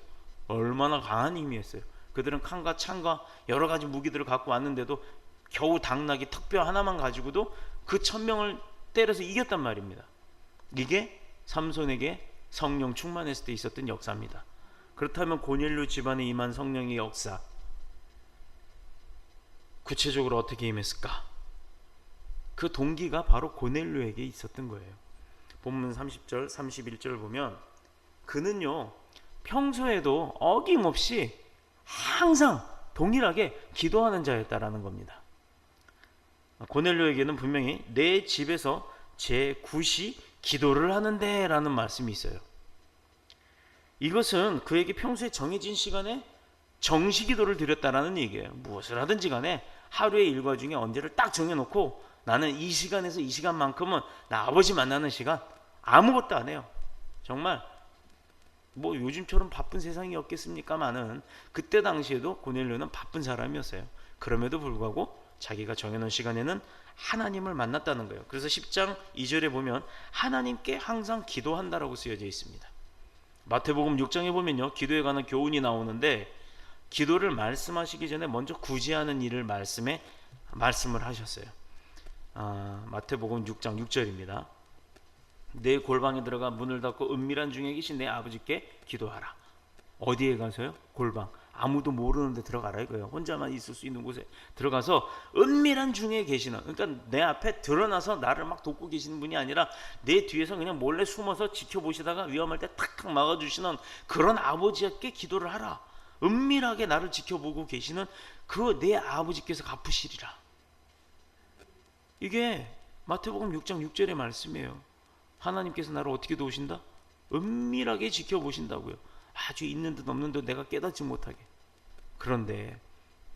얼마나 강한 힘이었어요. 그들은 칼과 창과 여러 가지 무기들을 갖고 왔는데도 겨우 당나귀 턱뼈 하나만 가지고도 그 1000명을 때려서 이겼단 말입니다. 이게 삼손에게 성령 충만했을 때 있었던 역사입니다. 그렇다면 고넬료 집안에 임한 성령의 역사, 구체적으로 어떻게 임했을까? 그 동기가 바로 고넬료에게 있었던 거예요. 본문 30절 31절 보면 그는요 평소에도 어김없이 항상 동일하게 기도하는 자였다라는 겁니다. 고넬료에게는 분명히 내 집에서 제9시 기도를 하는데 라는 말씀이 있어요. 이것은 그에게 평소에 정해진 시간에 정시 기도를 드렸다라는 얘기예요. 무엇을 하든지 간에 하루의 일과 중에 언제를 딱 정해놓고 나는 이 시간에서 이 시간만큼은 나 아버지 만나는 시간 아무것도 안 해요. 정말 뭐 요즘처럼 바쁜 세상이 없겠습니까마는 그때 당시에도 고넬료는 바쁜 사람이었어요. 그럼에도 불구하고 자기가 정해놓은 시간에는 하나님을 만났다는 거예요. 그래서 10장 2절에 보면 하나님께 항상 기도한다라고 쓰여져 있습니다. 마태복음 6장에 보면요 기도에 관한 교훈이 나오는데 기도를 말씀하시기 전에 먼저 구제하는 일을 말씀을 하셨어요. 마태복음 6장 6절입니다. 내 골방에 들어가 문을 닫고 은밀한 중에 계신 내 아버지께 기도하라. 어디에 가서요? 골방. 아무도 모르는 데 들어가라 이거예요. 혼자만 있을 수 있는 곳에 들어가서 은밀한 중에 계시는, 그러니까 내 앞에 드러나서 나를 막 돕고 계시는 분이 아니라 내 뒤에서 그냥 몰래 숨어서 지켜보시다가 위험할 때 탁탁 막아주시는 그런 아버지께 기도를 하라. 은밀하게 나를 지켜보고 계시는 그 내 아버지께서 갚으시리라. 이게 마태복음 6장 6절의 말씀이에요. 하나님께서 나를 어떻게 도우신다? 은밀하게 지켜보신다고요. 아주 있는 듯 없는 듯 내가 깨닫지 못하게. 그런데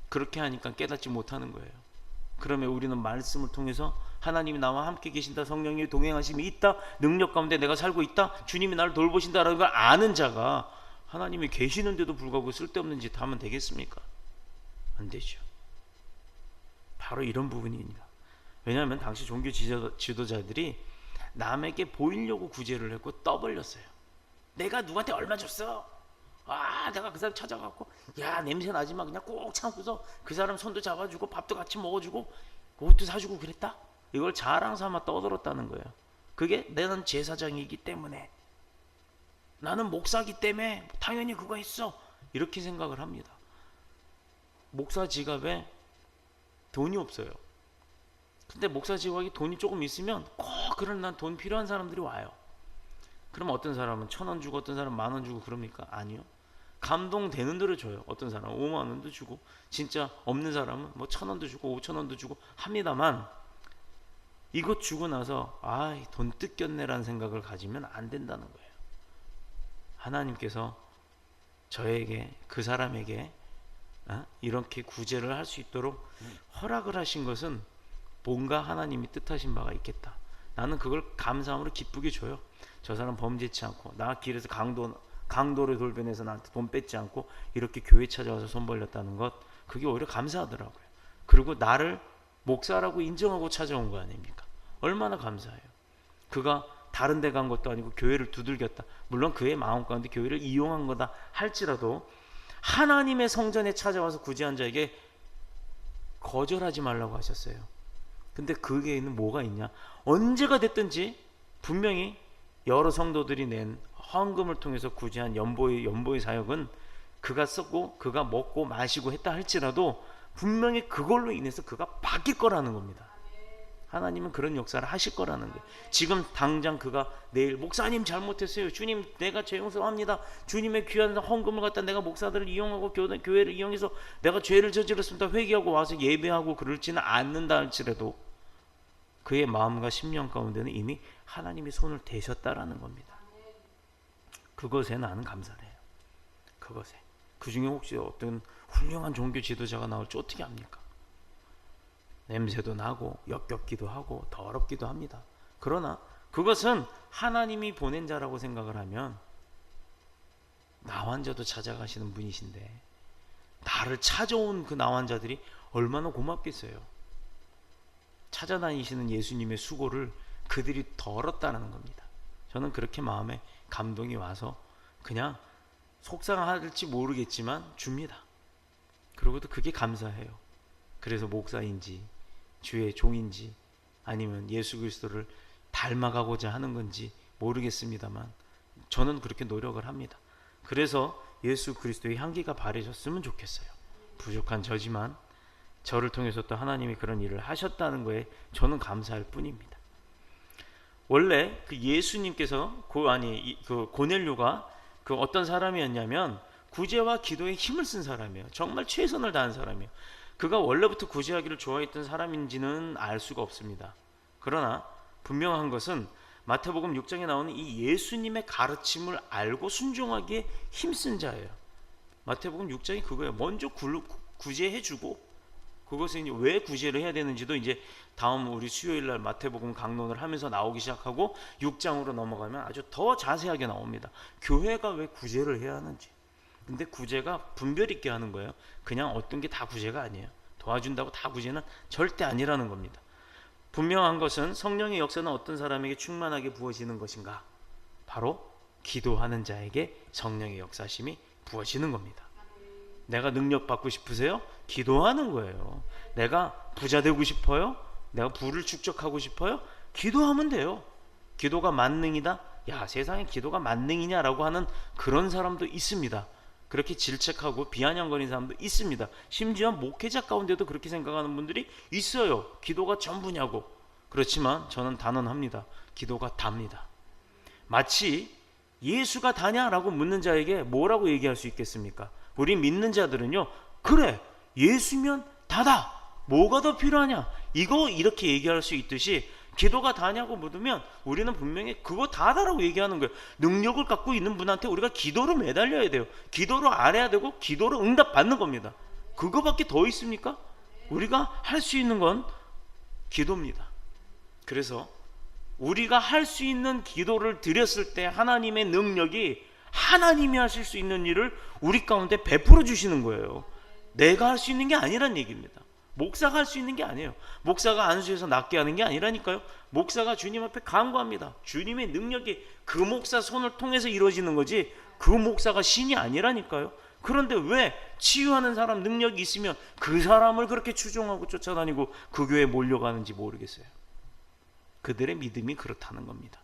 그렇게 하니까 깨닫지 못하는 거예요. 그러면 우리는 말씀을 통해서 하나님이 나와 함께 계신다, 성령의 동행하심이 있다, 능력 가운데 내가 살고 있다, 주님이 나를 돌보신다라는 걸 아는 자가 하나님이 계시는데도 불구하고 쓸데없는 짓 하면 되겠습니까? 안 되죠. 바로 이런 부분입니다. 왜냐하면 당시 종교 지도자들이 남에게 보이려고 구제를 했고 떠벌렸어요. 내가 누구한테 얼마 줬어? 내가 그 사람 찾아가고 야 냄새 나지만 그냥 꼭 참고서 그 사람 손도 잡아주고 밥도 같이 먹어주고 옷도 사주고 그랬다? 이걸 자랑 삼아 떠들었다는 거예요. 그게 나는 제사장이기 때문에, 나는 목사기 때문에 당연히 그거 했어, 이렇게 생각을 합니다. 목사 지갑에 돈이 없어요. 근데 목사 지갑에 돈이 조금 있으면 꼭 그런 난 돈 필요한 사람들이 와요. 그럼 어떤 사람은 1,000원 주고 어떤 사람은 10,000원 주고 그럽니까? 아니요. 감동되는 대로 줘요. 어떤 사람은 50,000원도 주고, 진짜 없는 사람은 뭐 1,000원도 주고 5,000원도 주고 합니다만, 이것 주고 나서 돈 뜯겼네라는 생각을 가지면 안 된다는 거예요. 하나님께서 저에게, 그 사람에게 이렇게 구제를 할 수 있도록 허락을 하신 것은 뭔가 하나님이 뜻하신 바가 있겠다. 나는 그걸 감사함으로 기쁘게 줘요. 저 사람 범죄치 않고, 나 길에서 강도를 돌변해서 나한테 돈 뺏지 않고 이렇게 교회 찾아와서 손 벌렸다는 것, 그게 오히려 감사하더라고요. 그리고 나를 목사라고 인정하고 찾아온 거 아닙니까? 얼마나 감사해요. 그가 다른 데 간 것도 아니고 교회를 두들겼다. 물론 그의 마음 가운데 교회를 이용한 거다 할지라도 하나님의 성전에 찾아와서 구제한 자에게 거절하지 말라고 하셨어요. 근데 그게는 뭐가 있냐? 언제가 됐든지 분명히 여러 성도들이 낸 헌금을 통해서 구제한 연보의 사역은 그가 썼고 그가 먹고 마시고 했다 할지라도 분명히 그걸로 인해서 그가 바뀔 거라는 겁니다. 하나님은 그런 역사를 하실 거라는 거예요. 지금 당장 그가 내일 목사님 잘못했어요, 주님 내가 죄송합니다, 주님의 귀한 헌금을 갖다 내가 목사들을 이용하고 교회를 이용해서 내가 죄를 저질렀습니다, 회개하고 와서 예배하고 그럴지는 않는다 할지라도 그의 마음과 심령 가운데는 이미 하나님이 손을 대셨다라는 겁니다. 그것에 나는 감사를 해요. 그것에. 그 중에 혹시 어떤 훌륭한 종교 지도자가 나올지 어떻게 합니까? 냄새도 나고 역겹기도 하고 더럽기도 합니다. 그러나 그것은 하나님이 보낸 자라고 생각을 하면 나환자도 찾아가시는 분이신데 나를 찾아온 그 나환자들이 얼마나 고맙겠어요. 찾아다니시는 예수님의 수고를 그들이 덜었다는 겁니다. 저는 그렇게 마음에 감동이 와서 그냥 속상할지 모르겠지만 줍니다. 그리고도 그게 감사해요. 그래서 목사인지 주의 종인지 아니면 예수 그리스도를 닮아가고자 하는 건지 모르겠습니다만 저는 그렇게 노력을 합니다. 그래서 예수 그리스도의 향기가 바래졌으면 좋겠어요. 부족한 저지만 저를 통해서 또 하나님이 그런 일을 하셨다는 거에 저는 감사할 뿐입니다. 원래 그 예수님께서 그 고넬료가 그 어떤 사람이었냐면 구제와 기도에 힘을 쓴 사람이에요. 정말 최선을 다한 사람이에요. 그가 원래부터 구제하기를 좋아했던 사람인지는 알 수가 없습니다. 그러나 분명한 것은 마태복음 6장에 나오는 이 예수님의 가르침을 알고 순종하기에 힘쓴 자예요. 마태복음 6장이 그거예요. 먼저 구제해주고, 그것을 이제 왜 구제를 해야 되는지도 이제 다음 우리 수요일 날 마태복음 강론을 하면서 나오기 시작하고 6장으로 넘어가면 아주 더 자세하게 나옵니다. 교회가 왜 구제를 해야 하는지. 근데 구제가 분별 있게 하는 거예요. 그냥 어떤 게 다 구제가 아니에요. 도와준다고 다 구제는 절대 아니라는 겁니다. 분명한 것은 성령의 역사는 어떤 사람에게 충만하게 부어지는 것인가? 바로 기도하는 자에게 성령의 역사심이 부어지는 겁니다. 내가 능력 받고 싶으세요? 기도하는 거예요. 내가 부자 되고 싶어요? 내가 부를 축적하고 싶어요? 기도하면 돼요. 기도가 만능이다? 야, 세상에 기도가 만능이냐라고 하는 그런 사람도 있습니다. 그렇게 질책하고 비아냥거리는 사람도 있습니다. 심지어 목회자 가운데도 그렇게 생각하는 분들이 있어요. 기도가 전부냐고. 그렇지만 저는 단언합니다. 기도가 답니다. 마치 예수가 다냐라고 묻는 자에게 뭐라고 얘기할 수 있겠습니까? 우리 믿는 자들은요, 그래, 예수면 다다. 뭐가 더 필요하냐? 이거 이렇게 얘기할 수 있듯이 기도가 다냐고 묻으면 우리는 분명히 그거 다다라고 얘기하는 거예요. 능력을 갖고 있는 분한테 우리가 기도로 매달려야 돼요. 기도로 알아야 되고 기도로 응답 받는 겁니다. 그거밖에 더 있습니까? 우리가 할 수 있는 건 기도입니다. 그래서 우리가 할 수 있는 기도를 드렸을 때 하나님의 능력이 하나님이 하실 수 있는 일을 우리 가운데 베풀어 주시는 거예요. 내가 할 수 있는 게 아니란 얘기입니다. 목사가 할 수 있는 게 아니에요. 목사가 안수해서 낫게 하는 게 아니라니까요. 목사가 주님 앞에 간구합니다. 주님의 능력이 그 목사 손을 통해서 이루어지는 거지 그 목사가 신이 아니라니까요. 그런데 왜 치유하는 사람 능력이 있으면 그 사람을 그렇게 추종하고 쫓아다니고 그 교회에 몰려가는지 모르겠어요. 그들의 믿음이 그렇다는 겁니다.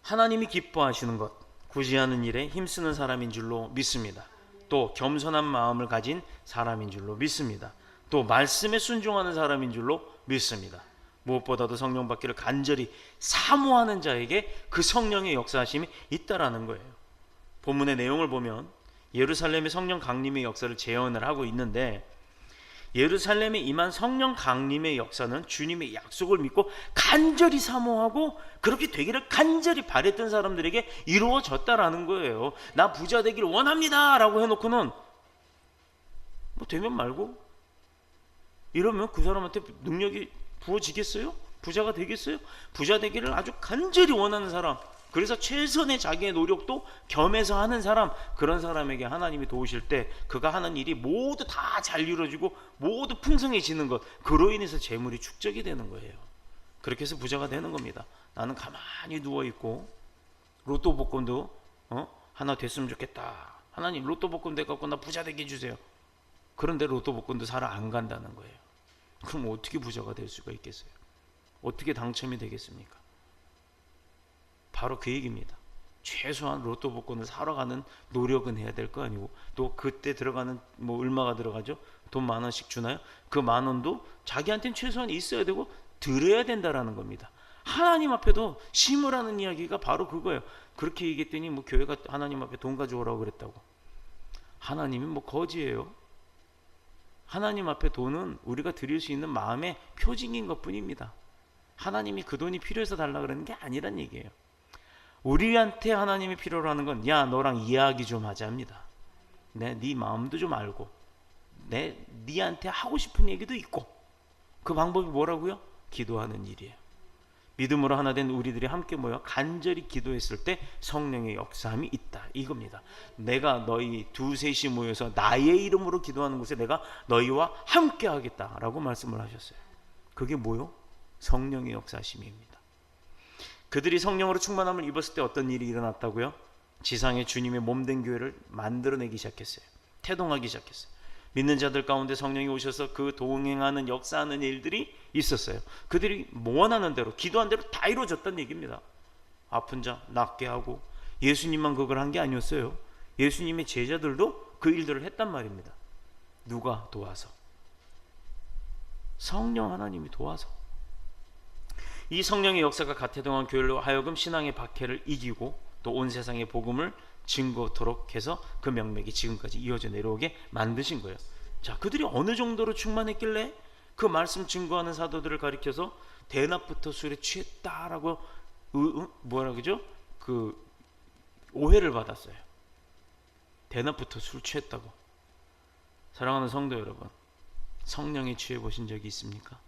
하나님이 기뻐하시는 것, 구제하는 일에 힘쓰는 사람인 줄로 믿습니다. 또 겸손한 마음을 가진 사람인 줄로 믿습니다. 또 말씀에 순종하는 사람인 줄로 믿습니다. 무엇보다도 성령 받기를 간절히 사모하는 자에게 그 성령의 역사하심이 있다라는 거예요. 본문의 내용을 보면 예루살렘의 성령 강림의 역사를 재현을 하고 있는데, 예루살렘에 임한 성령 강림의 역사는 주님의 약속을 믿고 간절히 사모하고 그렇게 되기를 간절히 바랬던 사람들에게 이루어졌다라는 거예요. 나 부자 되기를 원합니다 라고 해놓고는 뭐 되면 말고 이러면 그 사람한테 능력이 부어지겠어요? 부자가 되겠어요? 부자 되기를 아주 간절히 원하는 사람, 그래서 최선의 자기의 노력도 겸해서 하는 사람, 그런 사람에게 하나님이 도우실 때 그가 하는 일이 모두 다 잘 이루어지고 모두 풍성해지는 것, 그로 인해서 재물이 축적이 되는 거예요. 그렇게 해서 부자가 되는 겁니다. 나는 가만히 누워있고 로또 복권도 하나 됐으면 좋겠다. 하나님 로또 복권 돼갖고 나 부자 되게 해주세요. 그런데 로또 복권도 사러 안 간다는 거예요. 그럼 어떻게 부자가 될 수가 있겠어요? 어떻게 당첨이 되겠습니까? 바로 그 얘기입니다. 최소한 로또 복권을 사러 가는 노력은 해야 될 거 아니고, 또 그때 들어가는 뭐 얼마가 들어가죠? 돈 10,000원씩 주나요? 그 10,000원도 자기한테는 최소한 있어야 되고 드려야 된다라는 겁니다. 하나님 앞에도 심으라는 이야기가 바로 그거예요. 그렇게 얘기했더니 뭐 교회가 하나님 앞에 돈 가져오라고 그랬다고. 하나님이 뭐 거지예요? 하나님 앞에 돈은 우리가 드릴 수 있는 마음의 표징인 것 뿐입니다. 하나님이 그 돈이 필요해서 달라 그러는 게 아니란 얘기예요. 우리한테 하나님이 필요로 하는 건, 야 너랑 이야기 좀 하자입니다. 네 마음도 좀 알고 네한테 하고 싶은 얘기도 있고. 그 방법이 뭐라고요? 기도하는 일이에요. 믿음으로 하나 된 우리들이 함께 모여 간절히 기도했을 때 성령의 역사함이 있다, 이겁니다. 내가 너희 두셋이 모여서 나의 이름으로 기도하는 곳에 내가 너희와 함께 하겠다라고 말씀을 하셨어요. 그게 뭐요? 성령의 역사심입니다. 그들이 성령으로 충만함을 입었을 때 어떤 일이 일어났다고요? 지상에 주님의 몸된 교회를 만들어내기 시작했어요. 태동하기 시작했어요. 믿는 자들 가운데 성령이 오셔서 그 동행하는 역사하는 일들이 있었어요. 그들이 원하는 대로 기도한 대로 다 이루어졌다는 얘기입니다. 아픈 자 낫게 하고, 예수님만 그걸 한 게 아니었어요. 예수님의 제자들도 그 일들을 했단 말입니다. 누가 도와서? 성령 하나님이 도와서. 이 성령의 역사가 가태동한 교회로 하여금 신앙의 박해를 이기고 또 온 세상의 복음을 증거토록 해서 그 명맥이 지금까지 이어져 내려오게 만드신 거예요. 자, 그들이 어느 정도로 충만했길래 그 말씀 증거하는 사도들을 가리켜서 대낮부터 술에 취했다라고 뭐라 그러죠? 그 오해를 받았어요. 대낮부터 술 취했다고. 사랑하는 성도 여러분, 성령에 취해 보신 적이 있습니까?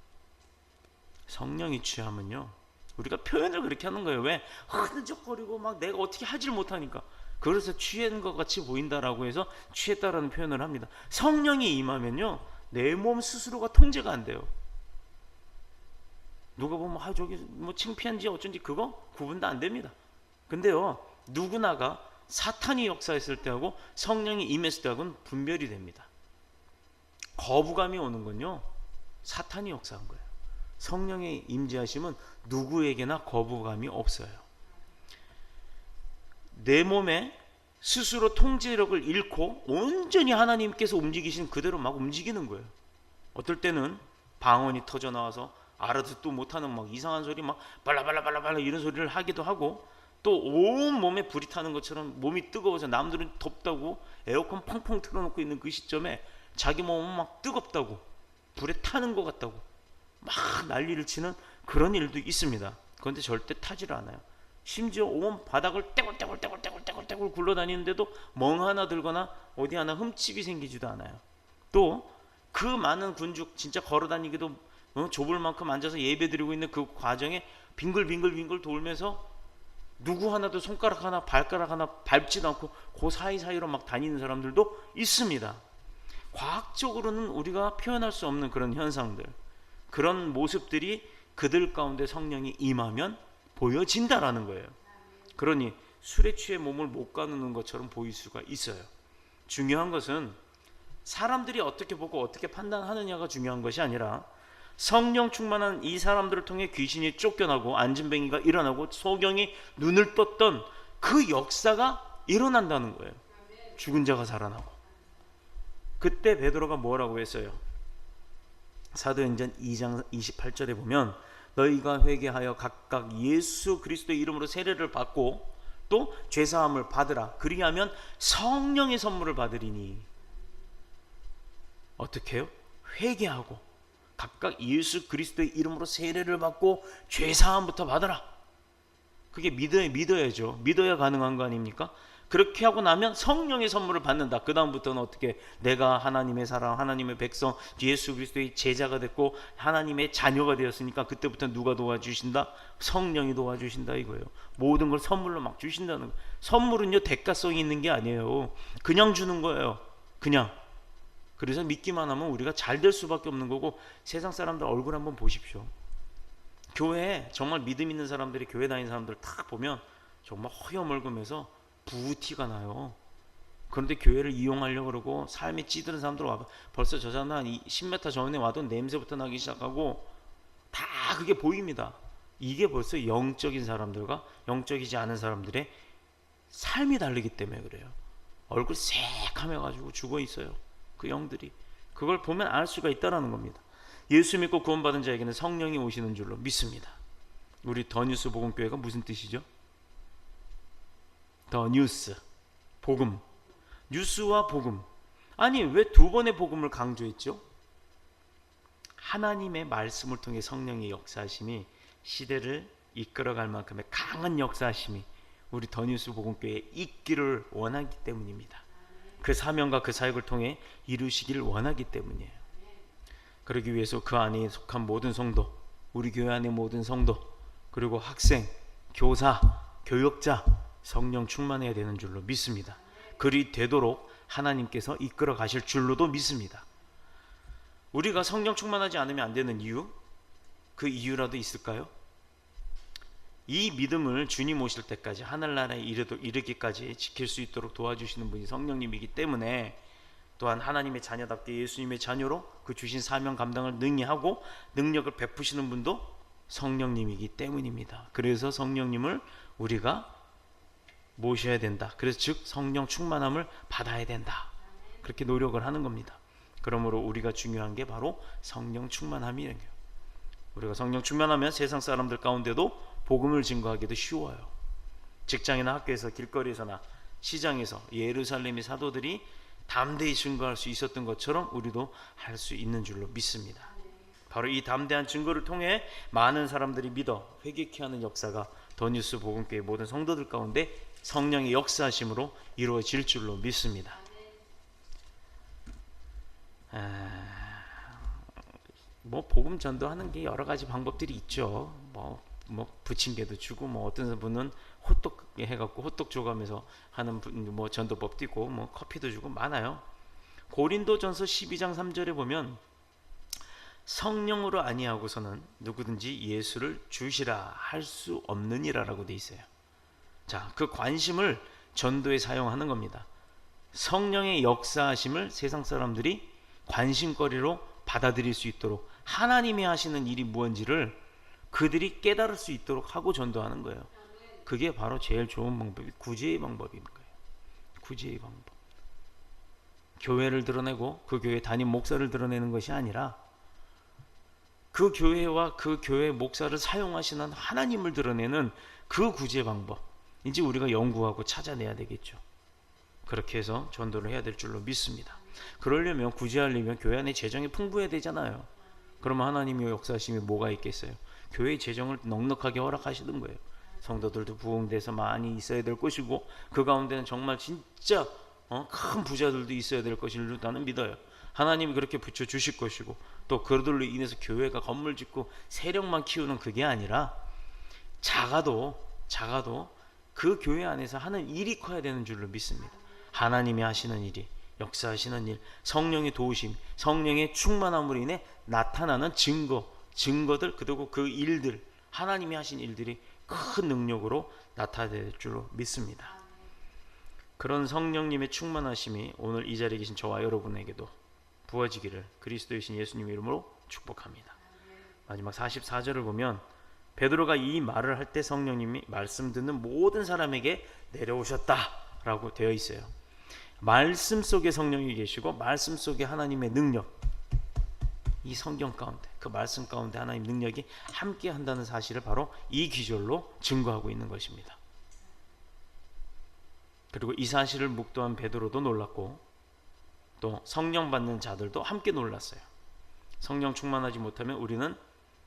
성령이 취하면요, 우리가 표현을 그렇게 하는 거예요. 왜? 흐느적거리고 막 내가 어떻게 하질 못하니까. 그래서 취한 것 같이 보인다라고 해서 취했다라는 표현을 합니다. 성령이 임하면요, 내 몸 스스로가 통제가 안 돼요. 누가 보면 저기 뭐 창피한지 어쩐지 그거 구분도 안 됩니다. 근데요, 누구나가 사탄이 역사했을 때하고 성령이 임했을 때하고는 분별이 됩니다. 거부감이 오는 건요, 사탄이 역사한 거예요. 성령의 임재하심은 누구에게나 거부감이 없어요. 내 몸에 스스로 통제력을 잃고 온전히 하나님께서 움직이신 그대로 막 움직이는 거예요. 어떨 때는 방언이 터져 나와서 알아듣도 못하는 막 이상한 소리 막 발라발라발라발라 이런 소리를 하기도 하고, 또 온 몸에 불이 타는 것처럼 몸이 뜨거워서 남들은 덥다고 에어컨 펑펑 틀어놓고 있는 그 시점에 자기 몸은 막 뜨겁다고 불에 타는 것 같다고 막 난리를 치는 그런 일도 있습니다. 그런데 절대 타지를 않아요. 심지어 온 바닥을 떼굴떼굴 굴러다니는데도 멍 하나 들거나 어디 하나 흠집이 생기지도 않아요. 또 그 많은 군죽 진짜 걸어다니기도 좁을 만큼 앉아서 예배드리고 있는 그 과정에 빙글빙글 돌면서 누구 하나도 손가락 하나 발가락 하나 밟지도 않고 그 사이사이로 막 다니는 사람들도 있습니다. 과학적으로는 우리가 표현할 수 없는 그런 현상들, 그런 모습들이 그들 가운데 성령이 임하면 보여진다라는 거예요. 그러니 술에 취해 몸을 못 가누는 것처럼 보일 수가 있어요. 중요한 것은 사람들이 어떻게 보고 어떻게 판단하느냐가 중요한 것이 아니라, 성령 충만한 이 사람들을 통해 귀신이 쫓겨나고 안진뱅이가 일어나고 소경이 눈을 떴던 그 역사가 일어난다는 거예요. 죽은 자가 살아나고. 그때 베드로가 뭐라고 했어요? 사도행전 2장 28절에 보면, 너희가 회개하여 각각 예수 그리스도의 이름으로 세례를 받고 또 죄사함을 받으라. 그리하면 성령의 선물을 받으리니. 어떻게 해요? 회개하고 각각 예수 그리스도의 이름으로 세례를 받고 죄사함부터 받아라. 그게 믿어야죠. 믿어야 가능한 거 아닙니까? 그렇게 하고 나면 성령의 선물을 받는다. 그 다음부터는 어떻게? 내가 하나님의 사람, 하나님의 백성, 예수 그리스도의 제자가 됐고 하나님의 자녀가 되었으니까 그때부터 누가 도와주신다? 성령이 도와주신다 이거예요. 모든 걸 선물로 막 주신다는 거예요. 선물은요, 대가성이 있는 게 아니에요. 그냥 주는 거예요. 그냥. 그래서 믿기만 하면 우리가 잘 될 수밖에 없는 거고, 세상 사람들 얼굴 한번 보십시오. 교회에 정말 믿음 있는 사람들이 교회 다니는 사람들 딱 보면 정말 허여멀금해서 부티가 나요. 그런데 교회를 이용하려고 그러고 삶에 찌드는 사람들 와봐. 벌써 저 사람은 한 10m 전에 와도 냄새부터 나기 시작하고 다 그게 보입니다. 이게 벌써 영적인 사람들과 영적이지 않은 사람들의 삶이 다르기 때문에 그래요. 얼굴 새카매가지고 죽어 있어요. 그 영들이. 그걸 보면 알 수가 있다는 겁니다. 예수 믿고 구원받은 자에게는 성령이 오시는 줄로 믿습니다. 우리 더 뉴스 복음교회가 무슨 뜻이죠? 더 뉴스, 복음. 뉴스와 복음. 아니, 왜 두 번의 복음을 강조했죠? 하나님의 말씀을 통해 성령의 역사하심이 시대를 이끌어갈 만큼의 강한 역사하심이 우리 더 뉴스 복음교회에 있기를 원하기 때문입니다. 그 사명과 그 사역을 통해 이루시기를 원하기 때문이에요. 그러기 위해서 그 안에 속한 모든 성도, 우리 교회 안의 모든 성도, 그리고 학생, 교사, 교역자, 성령 충만해야 되는 줄로 믿습니다. 그리 되도록 하나님께서 이끌어 가실 줄로도 믿습니다. 우리가 성령 충만하지 않으면 안 되는 이유? 그 이유라도 있을까요? 이 믿음을 주님 오실 때까지 하늘나라에 이르기까지 지킬 수 있도록 도와주시는 분이 성령님이기 때문에 또한 하나님의 자녀답게 예수님의 자녀로 그 주신 사명 감당을 능히 하고 능력을 베푸시는 분도 성령님이기 때문입니다. 그래서 성령님을 우리가 모셔야 된다. 그래서 즉 성령 충만함을 받아야 된다. 그렇게 노력을 하는 겁니다. 그러므로 우리가 중요한 게 바로 성령 충만함이에요. 우리가 성령 충만하면 세상 사람들 가운데도 복음을 증거하기도 쉬워요. 직장이나 학교에서 길거리에서나 시장에서 예루살렘의 사도들이 담대히 증거할 수 있었던 것처럼 우리도 할 수 있는 줄로 믿습니다. 바로 이 담대한 증거를 통해 많은 사람들이 믿어 회개케 하는 역사가 더뉴스 복음교회 모든 성도들 가운데 성령의 역사하심으로 이루어질 줄로 믿습니다. 뭐 복음 전도하는 게 여러 가지 방법들이 있죠. 뭐 부침개도 주고 뭐 어떤 분은 호떡 해갖고 호떡 줘가면서 하는 뭐 전도법도 있고 뭐 커피도 주고 많아요. 고린도전서 12장 3절에 보면 성령으로 아니하고서는 누구든지 예수를 주시라 할 수 없느니라라고 돼 있어요. 자, 그 관심을 전도에 사용하는 겁니다. 성령의 역사하심을 세상 사람들이 관심거리로 받아들일 수 있도록 하나님이 하시는 일이 무엇인지를 그들이 깨달을 수 있도록 하고 전도하는 거예요. 그게 바로 제일 좋은 방법이 구제의 방법인 거예요. 구제의 방법. 교회를 드러내고 그 교회 담임 목사를 드러내는 것이 아니라 그 교회와 그 교회 목사를 사용하시는 하나님을 드러내는 그 구제 방법, 이제 우리가 연구하고 찾아내야 되겠죠. 그렇게 해서 전도를 해야 될 줄로 믿습니다. 그러려면 구제하려면 교회 안에 재정이 풍부해야 되잖아요. 그러면 하나님의 역사하심이 뭐가 있겠어요? 교회의 재정을 넉넉하게 허락하시는 거예요. 성도들도 부흥돼서 많이 있어야 될 것이고 그 가운데는 정말 진짜 큰 부자들도 있어야 될 것을 나는 믿어요. 하나님이 그렇게 붙여주실 것이고 또 그들로 인해서 교회가 건물 짓고 세력만 키우는 그게 아니라 작아도 그 교회 안에서 하는 일이 커야 되는 줄로 믿습니다. 하나님이 하시는 일이, 역사하시는 일, 성령의 도우심, 성령의 충만함으로 인해 나타나는 증거들, 그리고 그 일들, 하나님이 하신 일들이 큰 능력으로 나타날 줄로 믿습니다. 그런 성령님의 충만하심이 오늘 이 자리에 계신 저와 여러분에게도 부어지기를 그리스도이신 예수님 이름으로 축복합니다. 마지막 44절을 보면 베드로가 이 말을 할 때 성령님이 말씀 듣는 모든 사람에게 내려오셨다라고 되어 있어요. 말씀 속에 성령이 계시고 말씀 속에 하나님의 능력, 이 성경 가운데 그 말씀 가운데 하나님 능력이 함께 한다는 사실을 바로 이 기절로 증거하고 있는 것입니다. 그리고 이 사실을 묵도한 베드로도 놀랐고 또 성령 받는 자들도 함께 놀랐어요. 성령 충만하지 못하면 우리는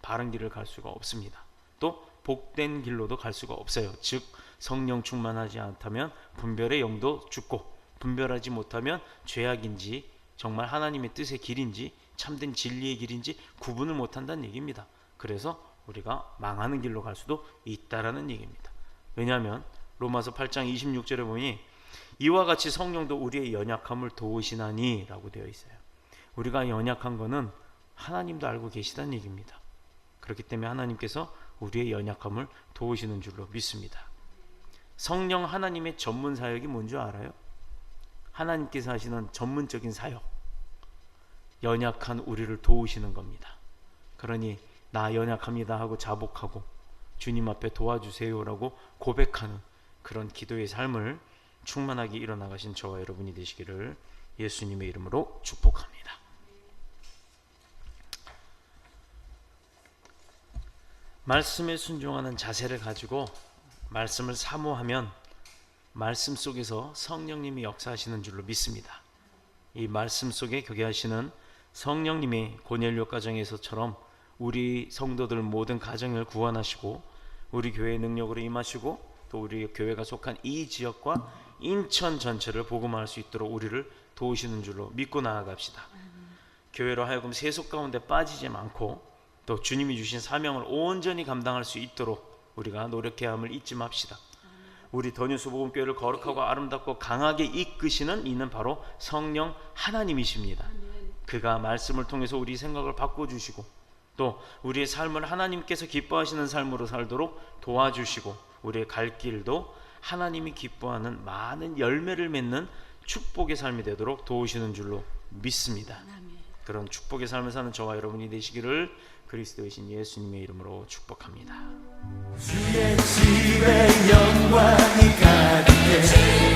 바른 길을 갈 수가 없습니다. 또 복된 길로도 갈 수가 없어요. 즉 성령 충만하지 않다면 분별의 영도 죽고 분별하지 못하면 죄악인지 정말 하나님의 뜻의 길인지 참된 진리의 길인지 구분을 못한다는 얘기입니다. 그래서 우리가 망하는 길로 갈 수도 있다라는 얘기입니다. 왜냐하면 로마서 8장 26절에 보니 이와 같이 성령도 우리의 연약함을 도우시나니 라고 되어 있어요. 우리가 연약한 거는 하나님도 알고 계시다는 얘기입니다. 그렇기 때문에 하나님께서 우리의 연약함을 도우시는 줄로 믿습니다. 성령 하나님의 전문 사역이 뭔지 알아요? 하나님께서 하시는 전문적인 사역, 연약한 우리를 도우시는 겁니다. 그러니 나 연약합니다 하고 자복하고 주님 앞에 도와주세요라고 고백하는 그런 기도의 삶을 충만하게 이뤄나가신 저와 여러분이 되시기를 예수님의 이름으로 축복합니다. 말씀에 순종하는 자세를 가지고 말씀을 사모하면 말씀 속에서 성령님이 역사하시는 줄로 믿습니다. 이 말씀 속에 교계하시는 성령님이 고넬료 가정에서처럼 우리 성도들 모든 가정을 구원하시고 우리 교회의 능력으로 임하시고 또 우리 교회가 속한 이 지역과 인천 전체를 복음화할 수 있도록 우리를 도우시는 줄로 믿고 나아갑시다. 교회로 하여금 세속 가운데 빠지지 않고 또 주님이 주신 사명을 온전히 감당할 수 있도록 우리가 노력해야 함을 잊지 맙시다. 우리 더뉴스 복음교회를 거룩하고 아름답고 강하게 이끄시는 이는 바로 성령 하나님이십니다. 그가 말씀을 통해서 우리 생각을 바꿔주시고 또 우리의 삶을 하나님께서 기뻐하시는 삶으로 살도록 도와주시고 우리의 갈 길도 하나님이 기뻐하는 많은 열매를 맺는 축복의 삶이 되도록 도우시는 줄로 믿습니다. 그런 축복의 삶을 사는 저와 여러분이 되시기를 그리스도의 신 예수님의 이름으로 축복합니다. 주의 집에 영광이 가득해